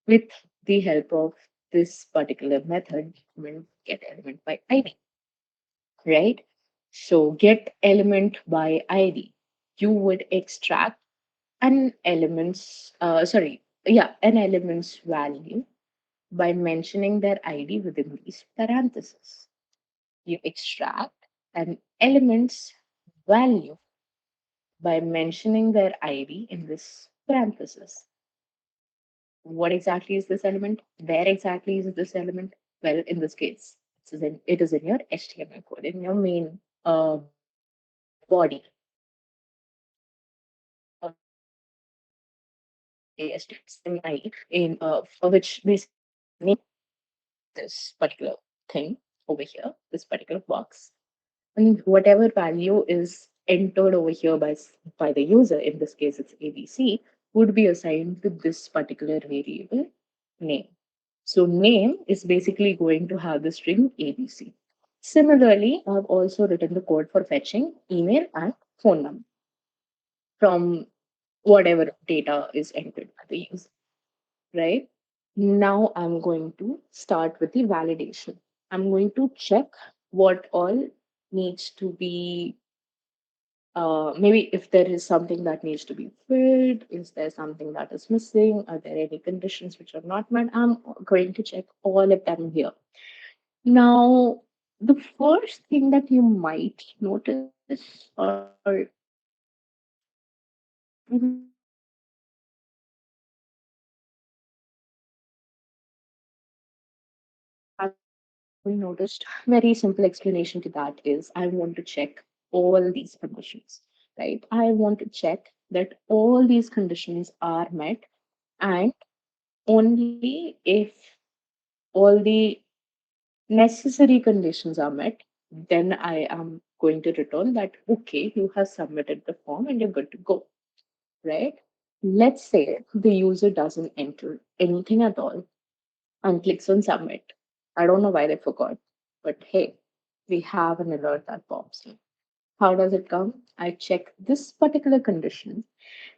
with the help of this particular method, will get element by ID, right? So get element by ID. You would extract an element's value by mentioning their ID within these parentheses. You extract an element's value by mentioning their ID in this parenthesis. What exactly is this element? Where exactly is this element? Well, in this case, it is in your HTML code, in your main body HTML in for which basically this particular thing over here, this particular box, and whatever value is entered over here by the user, in this case it's ABC, would be assigned to this particular variable name. So name is basically going to have the string ABC. Similarly, I've also written the code for fetching email and phone number from whatever data is entered by the user, right? Now I'm going to start with the validation. I'm going to check what all needs to be, maybe if there is something that needs to be filled, is there something that is missing, are there any conditions which are not met? I'm going to check all of them here. Now, the first thing that you might notice, or we noticed, very simple explanation to that is I want to check all these conditions, right? I want to check that all these conditions are met, and only if all the necessary conditions are met, then I am going to return that, okay, you have submitted the form and you're good to go, right? Let's say the user doesn't enter anything at all and clicks on submit. I don't know why they forgot, but hey, we have an alert that pops in. How does it come? I check this particular condition.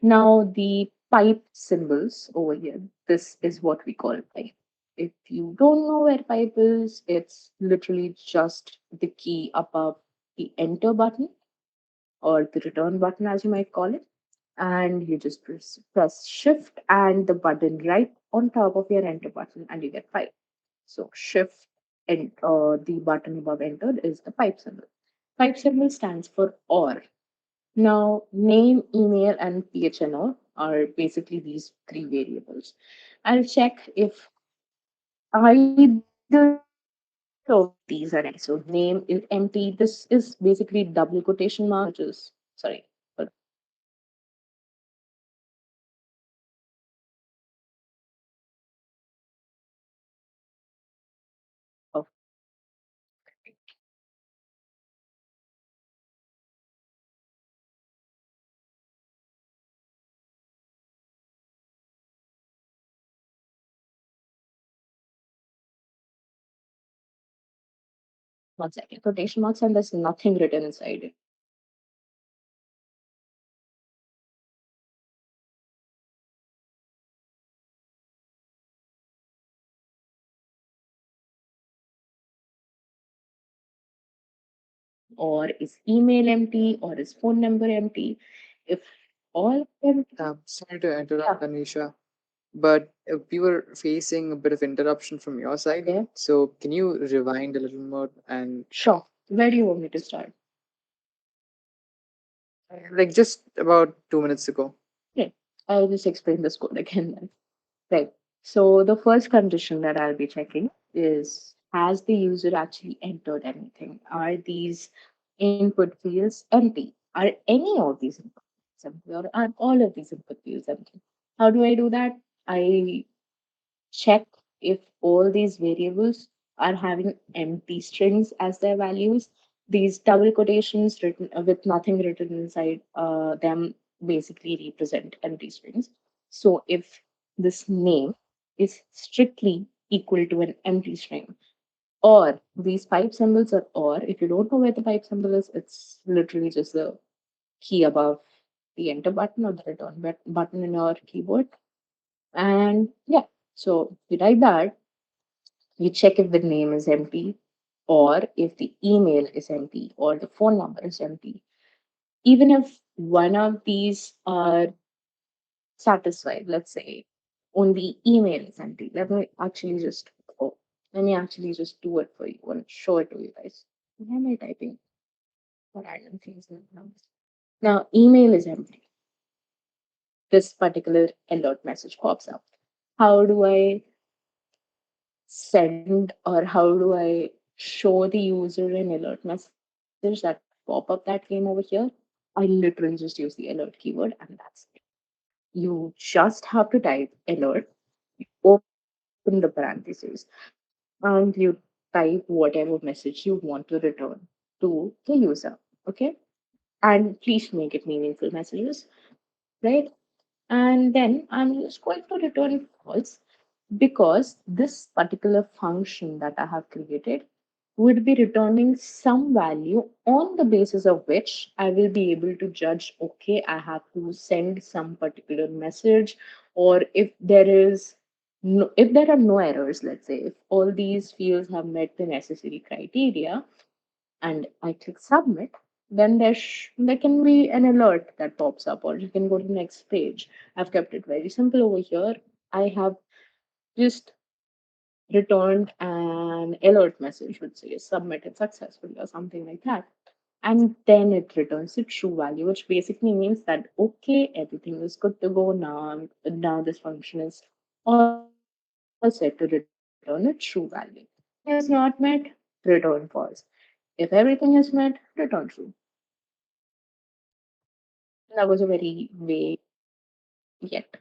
Now, the pipe symbols over here, this is what we call pipe. If you don't know where pipe is, it's literally just the key above the enter button or the return button, as you might call it. And you just press shift and the button right on top of your enter button, and you get pipe. So shift and the button above entered is the pipe symbol. Pipe symbol stands for OR. Now, name, email, and PHNO are basically these three variables. I'll check if either of these are empty. So name is empty. This is basically double quotation mark, which is sorry. hold on. Oh, one second. Quotation marks, and there's nothing written inside it. Or is email empty, or is phone number empty? If all of them,
Sorry to
yeah,
interrupt, Anisha, but we were facing a bit of interruption from your side.
okay,
So can you rewind a little more and
sure. Where do you want me to start?
like just about 2 minutes ago?
Okay, I'll just explain this code again then. Right. So the first condition that I'll be checking is, has the user actually entered anything? Are these input fields empty? Are any of these input fields empty, or are all of these input fields empty? How do I do that? I check if all these variables are having empty strings as their values. These double quotations written with nothing written inside them basically represent empty strings. So if this name is strictly equal to an empty string, or these pipe symbols are or, if you don't know where the pipe symbol is, it's literally just the key above the enter button or the return button in your keyboard. And yeah, so you type that, you check if the name is empty or if the email is empty or the phone number is empty. Even if one of these are satisfied, let's say only email is empty. Oh, let me actually just do it for you and show it to you guys. Why am I typing random things in now? Now, email is empty. This particular alert message pops up. How do I send or how do I show the user an alert message, that pop up that came over here? I literally just use the alert keyword and that's it. You just have to type alert, open the parentheses, and you type whatever message you want to return to the user. Okay. And please make it meaningful messages, right? And then I'm just going to return false because this particular function that I have created would be returning some value on the basis of which I will be able to judge, okay, I have to send some particular message, or if there are no errors, let's say, if all these fields have met the necessary criteria, and I click submit, then there can be an alert that pops up, or you can go to the next page. I've kept it very simple over here. I have just returned an alert message which says submitted successfully or something like that. And then it returns the true value, which basically means that okay, everything is good to go now. Now this function is all set to return a true value. Everything is not met, return false. If everything is met, return true. That was a very vague yet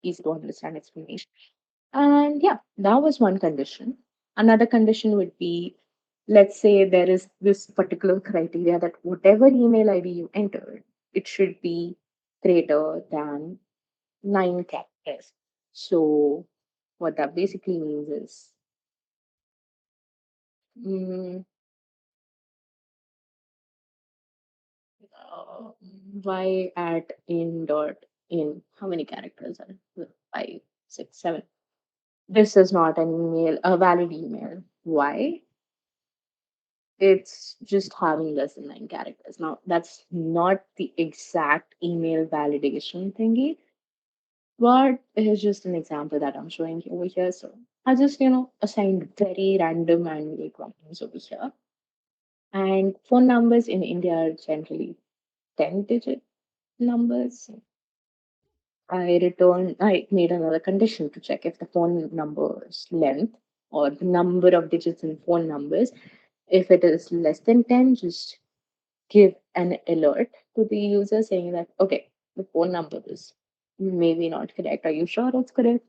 easy to understand explanation. And yeah, that was one condition. Another condition would be, let's say there is this particular criteria that whatever email ID you entered, it should be greater than 9 characters. So what that basically means is, mm, y at in dot in, how many characters are it? 5, 6, 7. This is not an email, a valid email. Why? It's just having less than 9 characters. Now, that's not the exact email validation thingy, but it is just an example that I'm showing you over here. So I just, assigned very random and vague values over here. And phone numbers in India are generally 10-digit numbers. I made another condition to check if the phone number's length or the number of digits in phone numbers, if it is less than 10, just give an alert to the user saying that, okay, the phone number is maybe not correct. Are you sure it's correct?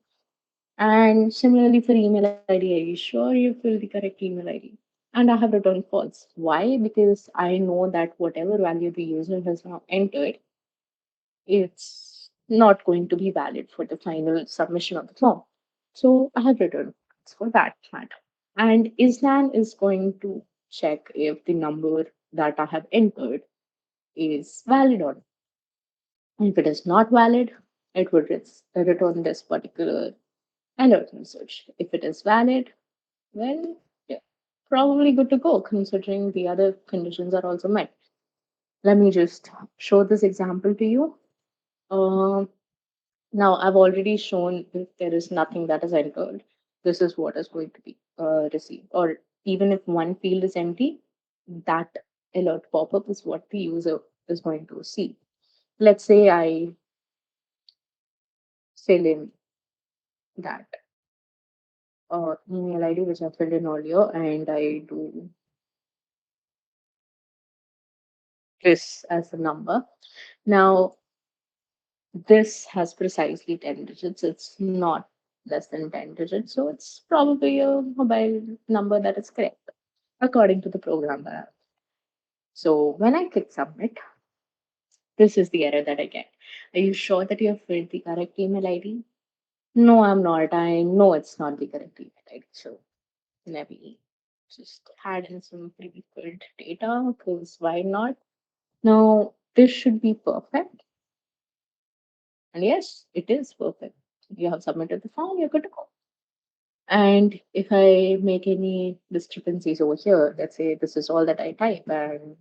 And similarly for email ID, are you sure you filled the correct email ID? And I have returned false. Why? Because I know that whatever value the user has now entered, it's not going to be valid for the final submission of the form. So I have returned false for that matter. And Isnan is going to check if the number that I have entered is valid or not. If it is not valid, it would return this particular alert message. If it is valid, well, yeah, probably good to go considering the other conditions are also met. Let me just show this example to you. Um, Now, I've already shown if there is nothing that is entered, this is what is going to be received. Or even if one field is empty, that alert pop up is what the user is going to see. Let's say I fill in that email ID which I filled in earlier and I do this as a number. Now, this has precisely 10 digits. It's not less than 10 digits. So it's probably a mobile number that is correct according to the program that I have. So when I click submit, this is the error that I get. Are you sure that you have filled the correct email ID? No, I'm not. I know it's not the correct email ID. So let me just add in some pre-filled data because why not? Now, this should be perfect. And yes, it is perfect. You have submitted the form, you're good to go. And if I make any discrepancies over here, let's say this is all that I type and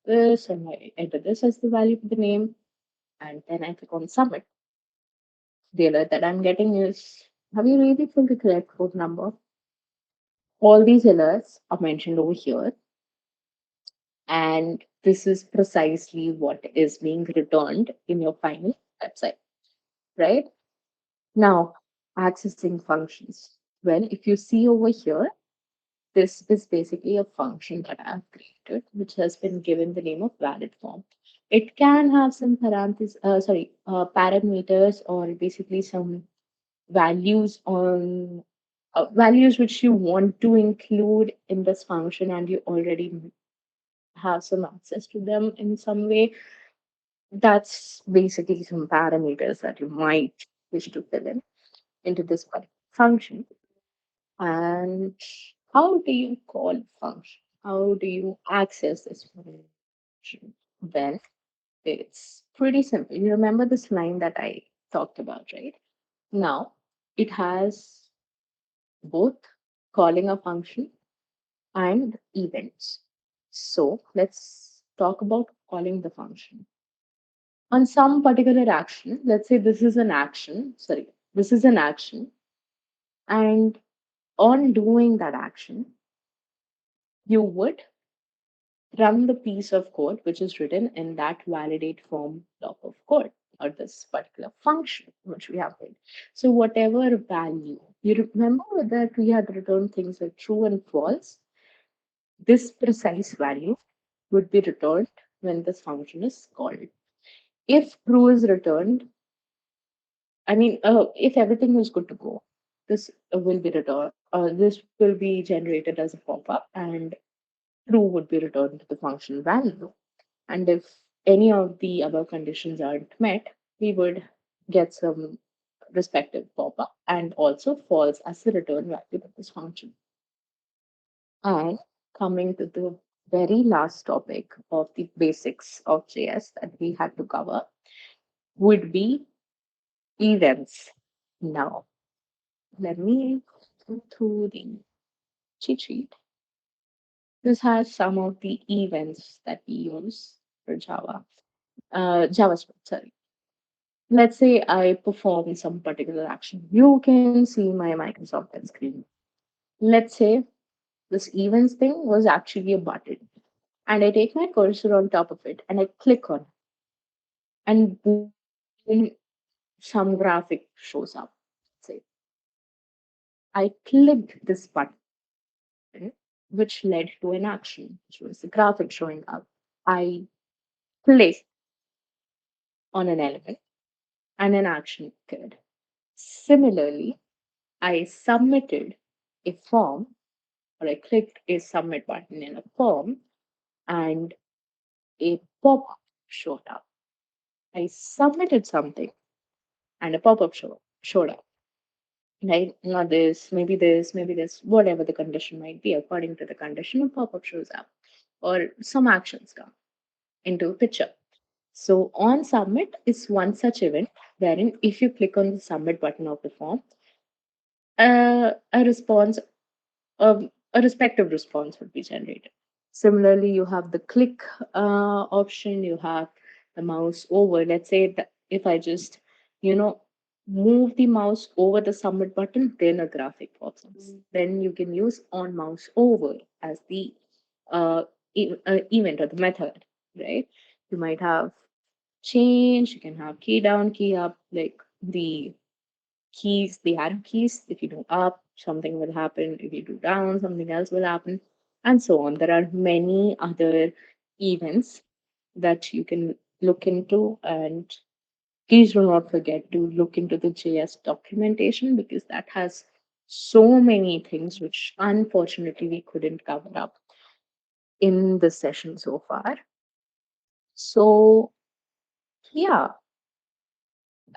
I enter this as the value for the name, and then I click on submit, the alert that I'm getting is, have you really filled the correct phone number? All these alerts are mentioned over here, and this is precisely what is being returned in your final website, right? Now, accessing functions. Well, if you see over here, this is basically a function that I've created, which has been given the name of valid form. It can have some parameters or basically some values on values which you want to include in this function and you already have some access to them in some way. That's basically some parameters that you might wish to fill in into this particular function. And how do you call a function? How do you access this function? Well, it's pretty simple. You remember this line that I talked about, right? Now, it has both calling a function and events. So let's talk about calling the function. On some particular action, let's say this is an action, and on doing that action, you would run the piece of code which is written in that validate form block of code or this particular function which we have made. So whatever value, you remember that we had returned things like true and false, this precise value would be returned when this function is called. If true is returned, if everything is good to go, this will be returned. This will be generated as a pop-up, and true would be returned to the function value. And if any of the above conditions aren't met, we would get some respective pop-up and also false as the return value of this function. And coming to the very last topic of the basics of JS that we had to cover would be events. Now, let me go through the cheat sheet. This has some of the events that we use for JavaScript, sorry. Let's say I perform some particular action. You can see my Microsoft end screen. Let's say this events thing was actually a button. And I take my cursor on top of it and I click on it. And boom, some graphic shows up. Say I clicked this button, which led to an action, which was the graphic showing up. I clicked on an element and an action occurred. Similarly, I submitted a form or I clicked a submit button in a form and a pop up showed up. I submitted something and a pop up showed up. Right? Not this, maybe this, whatever the condition might be. According to the condition, a pop up shows up or some actions come into a picture. So on submit is one such event wherein if you click on the submit button of the form, a response a respective response would be generated. Similarly, you have the click option, you have the mouse over. Let's say that if I just, you know, move the mouse over the submit button, then a graphic pops up. Then you can use on mouse over as the event or the method, right? You might have change, you can have key down, key up, like the keys, the arrow keys. If you do up, something will happen. If you do down, something else will happen, and so on. There are many other events that you can look into, and please do not forget to look into the JS documentation because that has so many things which unfortunately we couldn't cover up in the session so far. So yeah,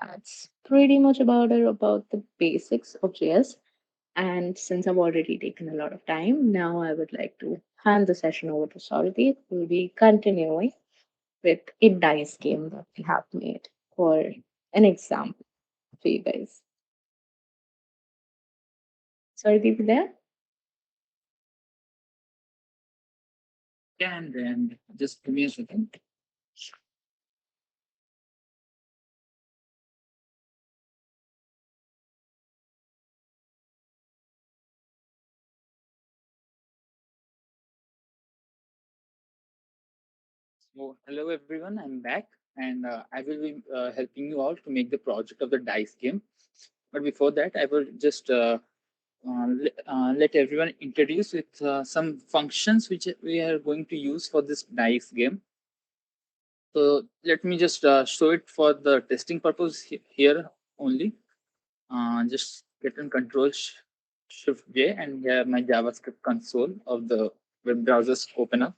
that's pretty much about the basics of JS. And since I've already taken a lot of time, now I would like to hand the session over to Sarati, who will be continuing with a dice game that we have made for an example for you guys. Sorry, people there?
And then just give me a second. So, hello everyone, I'm back and I will be helping you out to make the project of the dice game. But before that, I will just let everyone introduce with some functions which we are going to use for this dice game. So let me just show it for the testing purpose here only. Just get in Control Shift J and here my JavaScript console of the web browsers open up.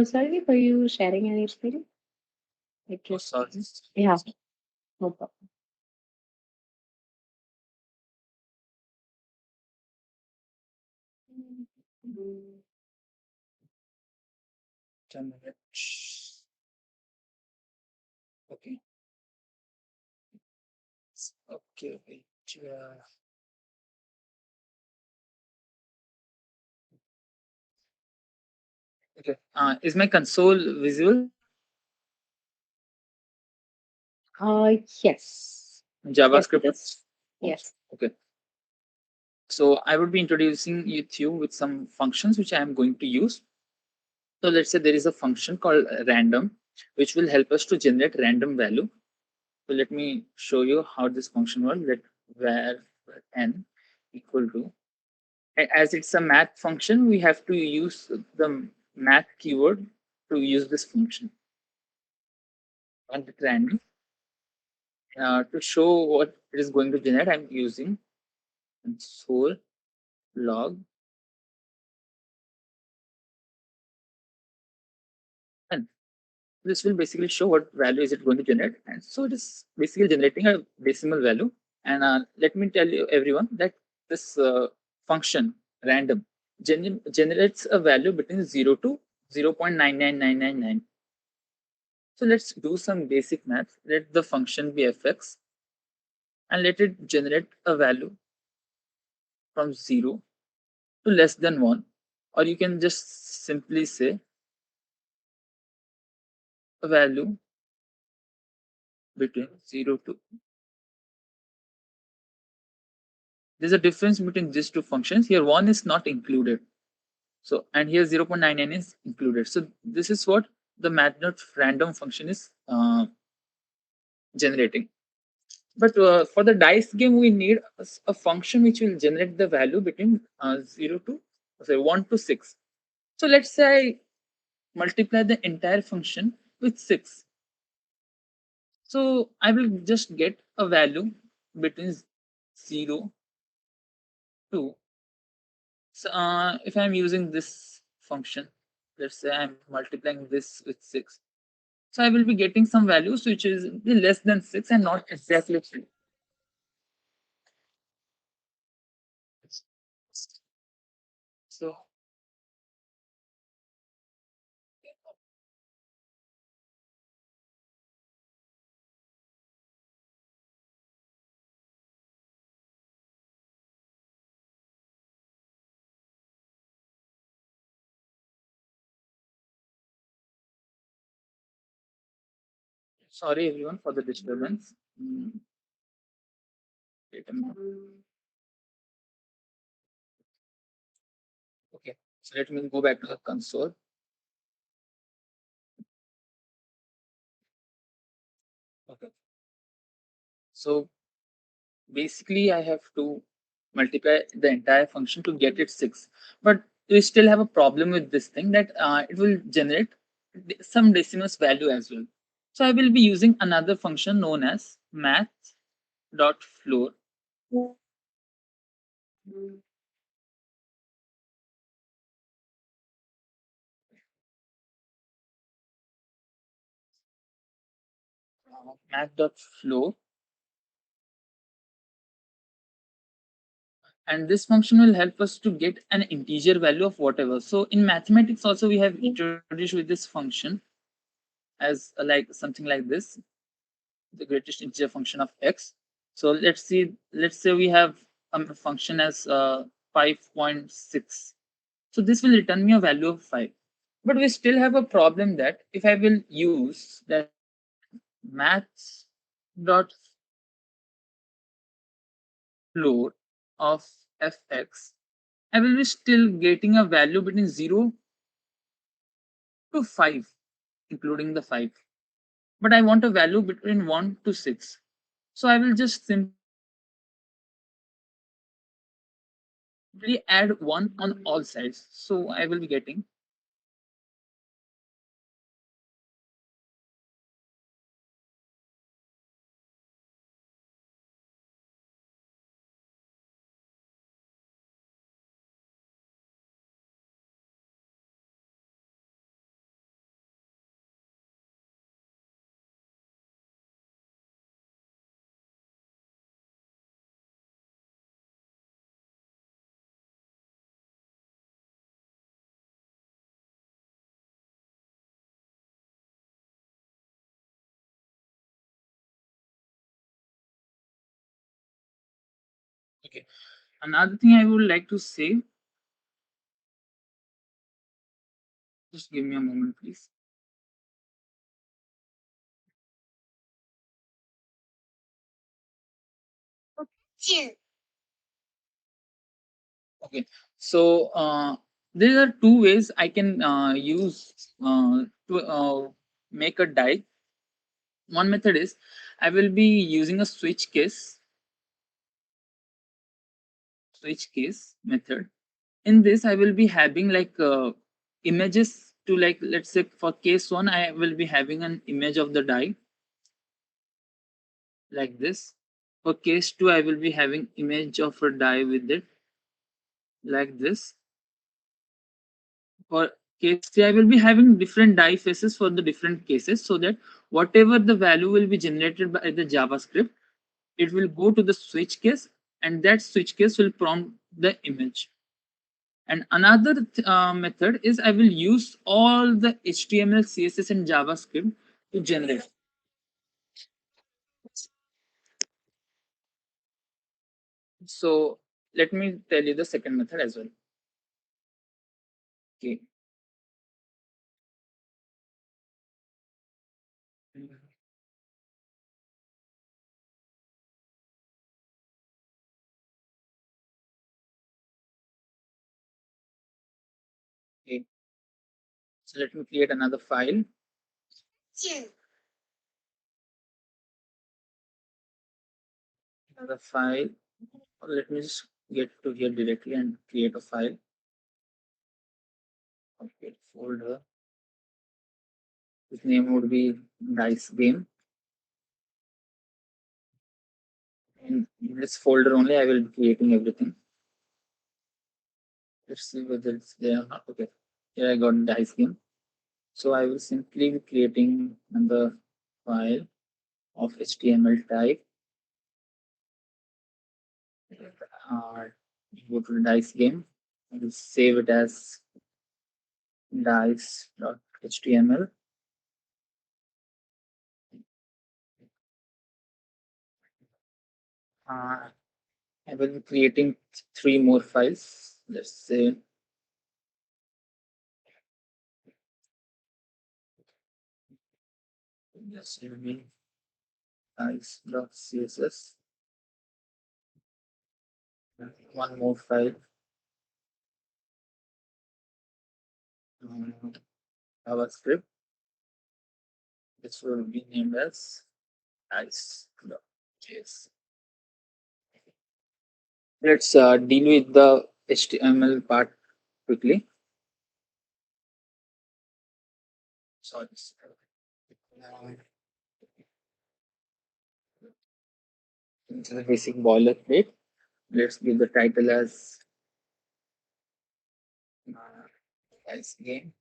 Sorry, were you sharing any screen? Like
Oh,
just,
sorry.
yeah, no problem.
Okay. Okay. Wait. Okay. Is my console visible?
Yes. Yes, it
JavaScript.
is. Yes.
Okay. So I would be introducing you with some functions which I am going to use. So let's say there is a function called random, which will help us to generate random value. So let me show you how this function works. Let var n equal to, as it's a math function, we have to use the math keyword to use this function. And at random, to show what it is going to generate, I'm using console log n. This will basically show what value is it going to generate, and so it is basically generating a decimal value. And let me tell you everyone that this function random generates a value between 0 to 0.99999. So let's do some basic math. Let the function be fx and let it generate a value from 0 to less than 1, or you can just simply say a value between 0 to. There's a difference between these two functions. Here, 1 is not included. So, and here 0.99 is included. So, this is what the math.random function is generating. But for the dice game, we need a function which will generate the value between 0 to, say, 1 to 6. So, let's say I multiply the entire function with 6. So, I will just get a value between 0 to. So, if I'm using this function, let's say I'm multiplying this with 6. So I will be getting some values which is less than 6 and not exactly 3. So, sorry everyone for the disturbance. Wait a minute. Okay, so let me go back to the console. Okay, so basically I have to multiply the entire function to get it 6. But we still have a problem with this thing that it will generate some decimals value as well. So I will be using another function known as math.floor. Math.floor and this function will help us to get an integer value of whatever. So in mathematics also we have introduced with this function as like something like this, the greatest integer function of x. So let's say we have a function as 5.6. So this will return me a value of 5. But we still have a problem that if I will use that maths dot floor of fx, I will be still getting a value between 0 to 5, including the 5. But I want a value between 1 to 6. So I will just simply add 1 on all sides. So I will be getting okay. Another thing I would like to say, just give me a moment, please. Okay. So there are two ways I can use to make a die. One method is I will be using a switch case method. In this, I will be having like images to, like, let's say for case one, I will be having an image of the die like this. For case two, I will be having image of a die with it like this. For case three, I will be having different die faces for the different cases, so that whatever the value will be generated by the JavaScript, it will go to the switch case, and that switch case will prompt the image. And another method is I will use all the HTML, CSS, and JavaScript to generate. So let me tell you the second method as well. Okay. Okay. So let me create another file. Another file. Let me just get to here directly and create a file. Okay, folder. His name would be Dice Game. In this folder only, I will be creating everything. Let's see whether it's there or not. Okay, here I got Dice Game. So I will simply be creating another file of HTML type. Go to the Dice Game. I will save it as dice.html. I will be creating 3 more files. Let's say this will be dice.css. One more file, JavaScript. This will be named as dice.js. Let's deal with the HTML part quickly. Sorry. This is a basic boilerplate. Let's give the title as dice game.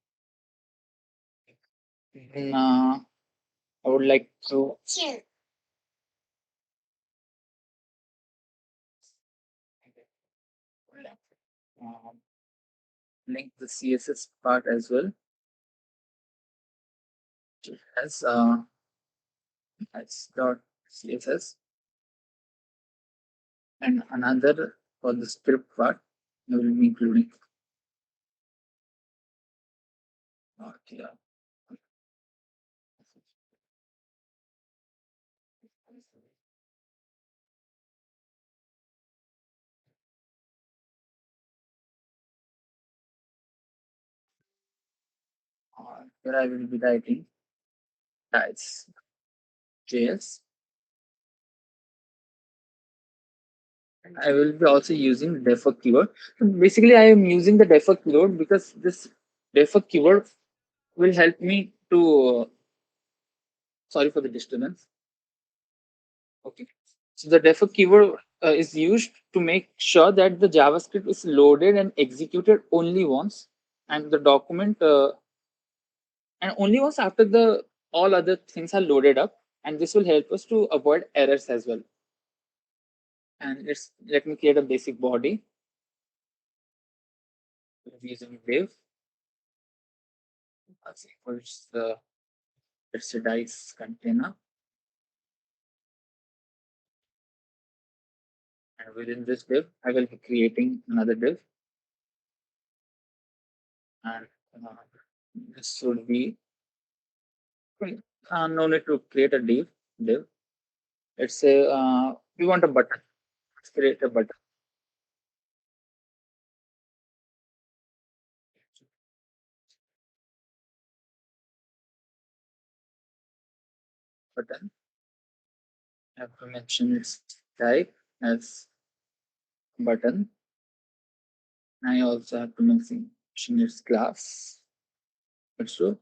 Then, I would like to um, link the CSS part as well. It has dot CSS, and another for the script part. I will be including. Okay. Here I will be writing types JS. I will be also using defer keyword. So basically, I am using the defer keyword because this defer keyword will help me to. Sorry for the disturbance. Okay. So the defer keyword is used to make sure that the JavaScript is loaded and executed only once, and the document and only once after the all other things are loaded up, and this will help us to avoid errors as well. And let me create a basic body using div. Equals the it's a dice container, and within this div, I will be creating another div, and this should be no need to create a div. Let's say we want a button. Let's create a button. I have to mention its type as button. I also have to mention its class. Also,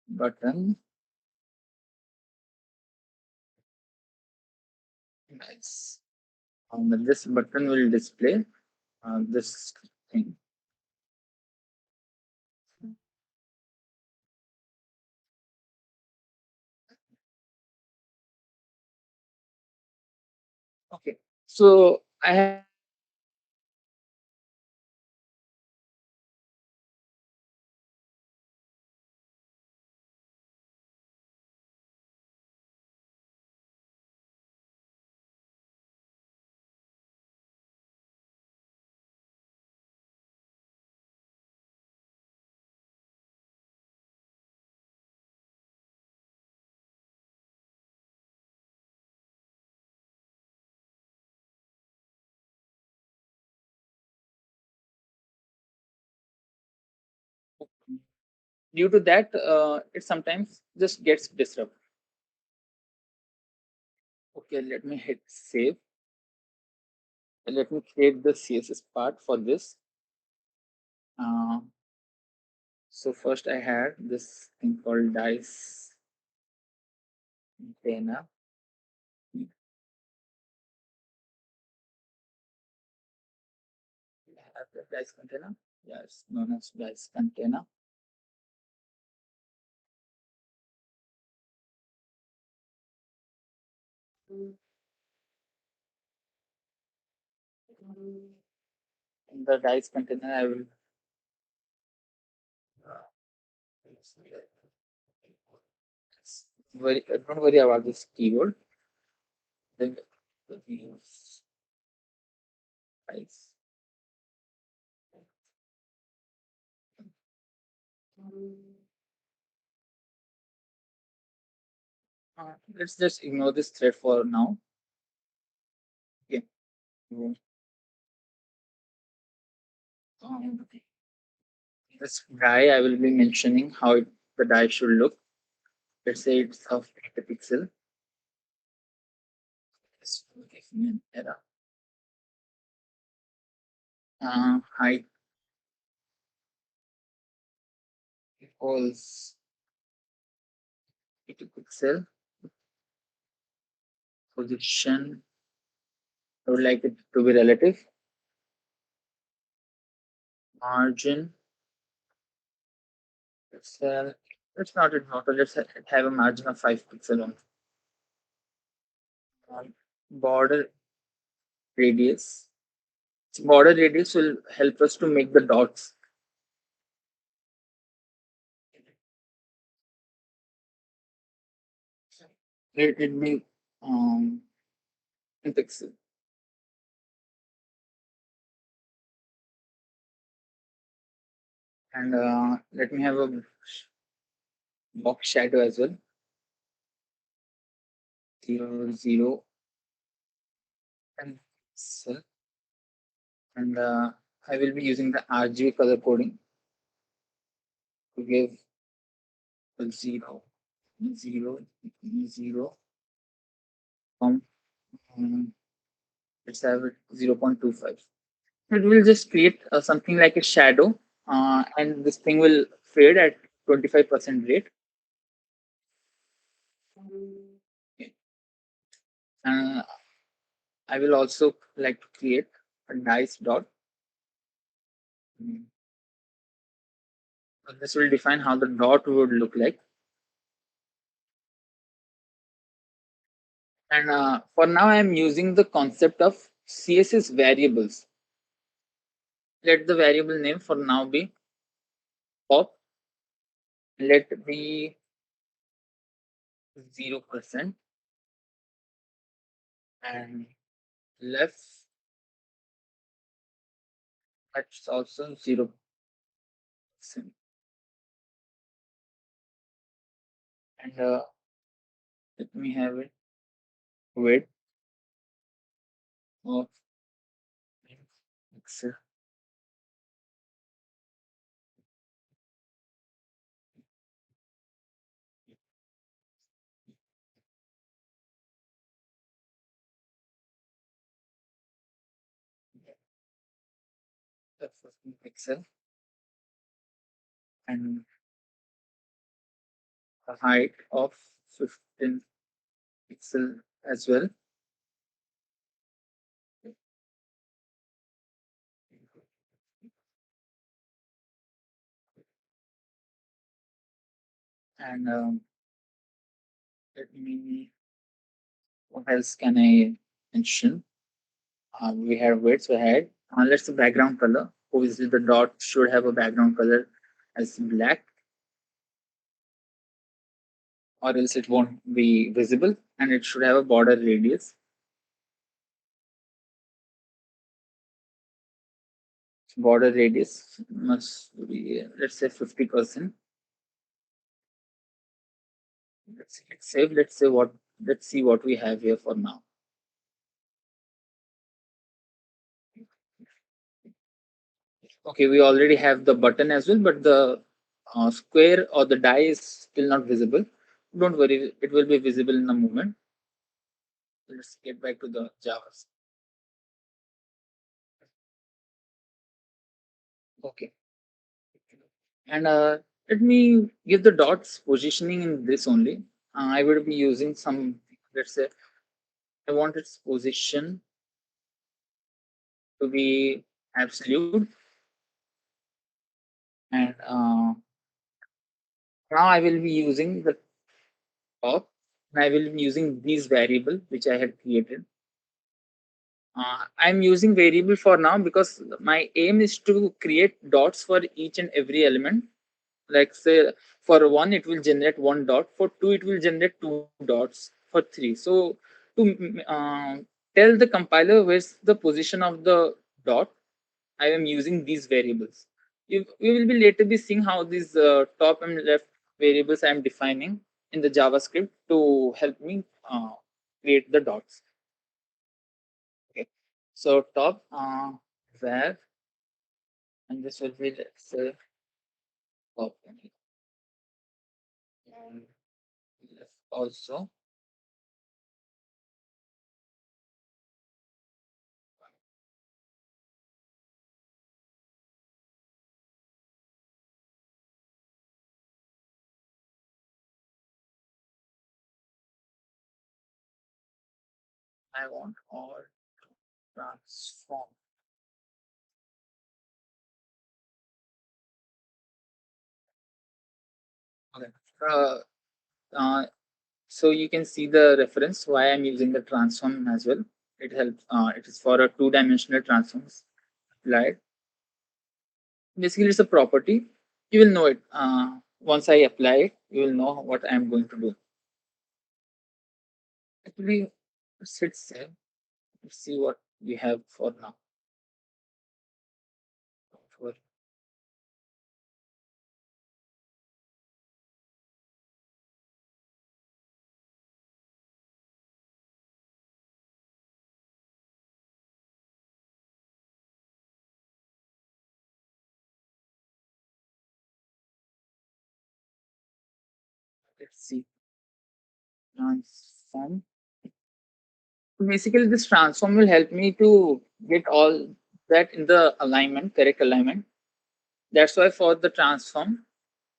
button. Nice. This button will display this thing. Okay. So I have due to that it sometimes just gets disrupted. Okay, let me hit save. Let me create the CSS part for this. Uh, so first I had this thing called dice container. I have the dice container. Yes, known as dice container. In the dice container, I will don't worry about this keyword. Then the dice. Let's just ignore this thread for now. Okay. Um, this die, I will be mentioning how the die should look. Let's say it's of 8 pixel. This will give me an error. Height equals 80 pixel. Position, I would like it to be relative. Margin, let's not ignore. Let's have a margin of 5 pixel on border radius. border radius will help us to make the dots. Let it be in pixel. And let me have a box shadow as well. 0, 0, and pixel. And I will be using the RGB color coding to give a 0, 0, 0, let's have it 0.25. It will just create something like a shadow, and this thing will fade at 25% rate. Uh, I will also like to create a nice dot. Mm. This will define how the dot would look like. And for now, I am using the concept of CSS variables. Let the variable name for now be pop. Let it be 0%, and left, that's also 0%. And let me have it width of pixel. That's 15 pixel, and a height of 15 pixel as well. And let me, what else can I mention? We have width ahead. Let's the background color. Obviously, the dot should have a background color as black, or else it won't be visible, and it should have a border radius. Border radius must be, let's say, 50%. Let's save. Let's say what. Let's see what we have here for now. Okay, we already have the button as well, but the square or the die is still not visible. Don't worry, it will be visible in a moment. Let's get back to the Java. Okay, and let me give the dots positioning in this only. I will be using some. Let's say I want its position to be absolute, and now I will be using the top, and I will be using these variable which I had created. I'm using variable for now because my aim is to create dots for each and every element. Like say for one, it will generate one dot. For two, it will generate two dots. For three, so to tell the compiler where's the position of the dot, I am using these variables. We will be later be seeing how these top and left variables I am defining in the JavaScript to help me create the dots. Okay. So top var, and this will be, let's say, top and left also. I want all transform. Okay. Uh, uh, so you can see the reference why I'm using the transform as well. It helps. It is for a two-dimensional transforms. applied. Basically, it's a property. You will know it. Once I apply it, you will know what I am going to do. Actually, let's hit save. Let's see what we have for now. For let's see, transform. Basically, this transform will help me to get all that in the alignment, correct alignment. That's why for the transform.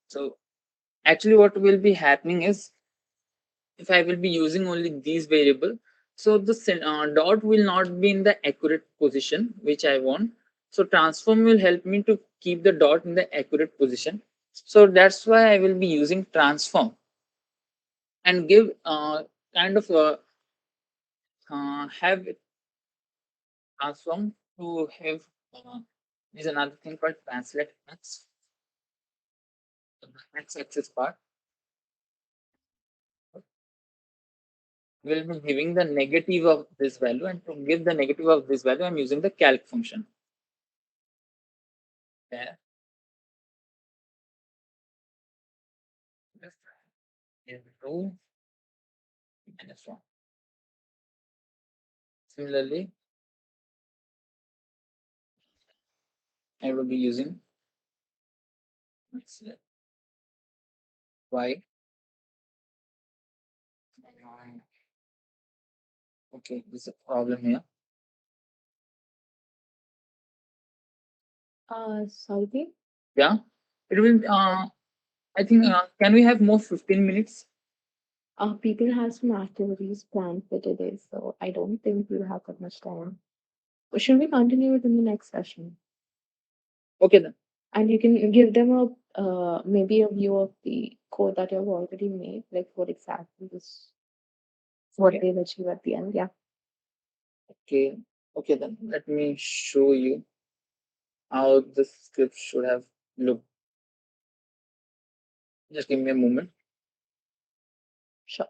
So actually, what will be happening is if I will be using only these variable, so the dot will not be in the accurate position which I want. So transform will help me to keep the dot in the accurate position. So that's why I will be using transform and give kind of have it transform to have is another thing called translate x. The x axis part will be giving the negative of this value, and to give the negative of this value, I'm using the calc function. There. Into -1. Similarly, I will be using y. Okay, there's a problem here.
Sorry.
Yeah, it will. I think. Can we have more 15 minutes?
People have some activities planned for today, so I don't think we'll have that much time. Or should we continue it in the next session?
Okay then.
And you can give them a maybe a view of the code that you've already made, like what exactly is what
Okay.
they'll achieve at the end. Yeah.
Okay. Okay then. Let me show you how the script should have looked. Just give me a moment.
Sure.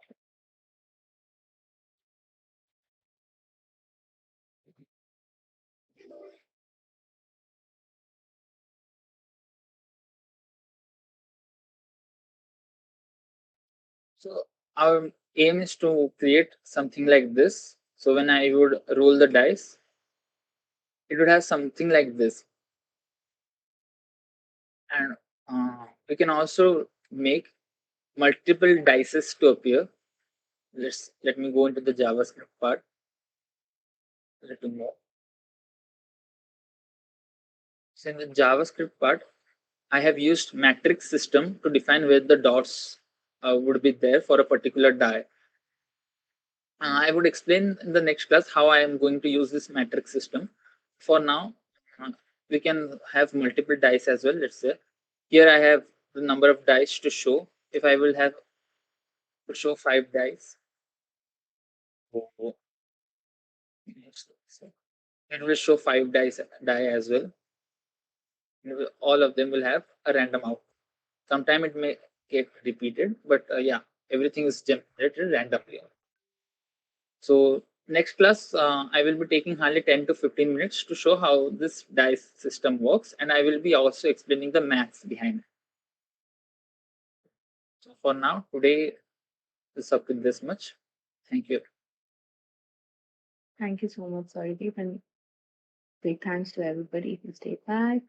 So our aim is to create something like this. So when I would roll the dice, it would have something like this. And we can also make multiple dices to appear. Let me go into the JavaScript part a little more. So in the JavaScript part, I have used matrix system to define where the dots would be there for a particular die. I would explain in the next class how I am going to use this matrix system. For now, uh, we can have multiple dice as well. Let's say here I have the number of dice to show. If I will have to show 5 dice, it will show 5 dice die as well. All of them will have a random output. Sometime it may get repeated, but yeah, everything is generated randomly. So next class, I will be taking hardly 10 to 15 minutes to show how this dice system works, and I will be also explaining the maths behind it. So for now, today is up with this much. Thank you.
Thank you so much, Sardeep, and big thanks to everybody who stayed back.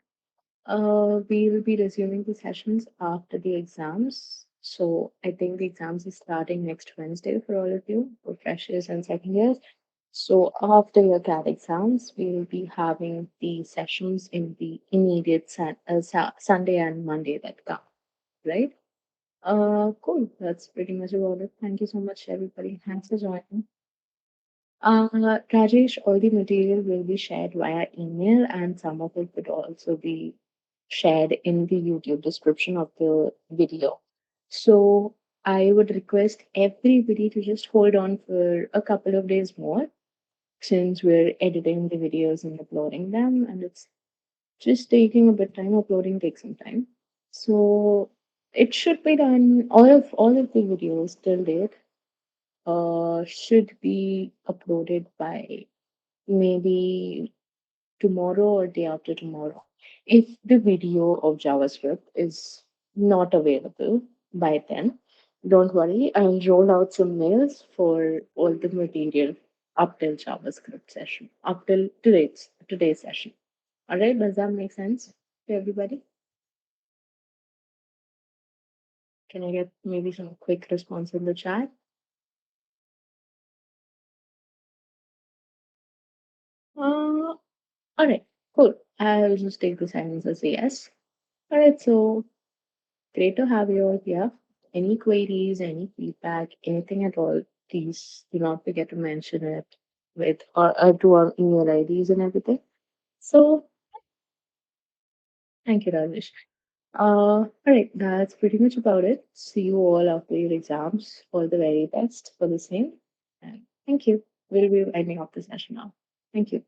We will be resuming the sessions after the exams. So I think the exams is starting next Wednesday for all of you, for freshers and second years. So after your CAT exams, we will be having the sessions in the immediate Sunday and Monday that come, right? Cool. That's pretty much about it. Thank you so much, everybody. Thanks for joining. Rajesh, all the material will be shared via email, and some of it would also be shared in the YouTube description of the video. So I would request everybody to just hold on for a couple of days more since we're editing the videos and uploading them, and it's just taking a bit time. Uploading takes some time. So it should be done. All of the videos till date should be uploaded by maybe tomorrow or day after tomorrow. If the video of JavaScript is not available by then, don't worry, I'll roll out some mails for all the material up till JavaScript session, up till today's session. All right, does that make sense to everybody? Can I get maybe some quick response in the chat? All right, cool. I'll just take the silence as a yes. All right, so great to have you all here. Any queries, any feedback, anything at all, please do not forget to mention it with or to our email IDs and everything. So thank you, Rajesh. All right, that's pretty much about it. See you all after your exams. All the very best for the same. And thank you. We'll be ending off the session now. Thank you.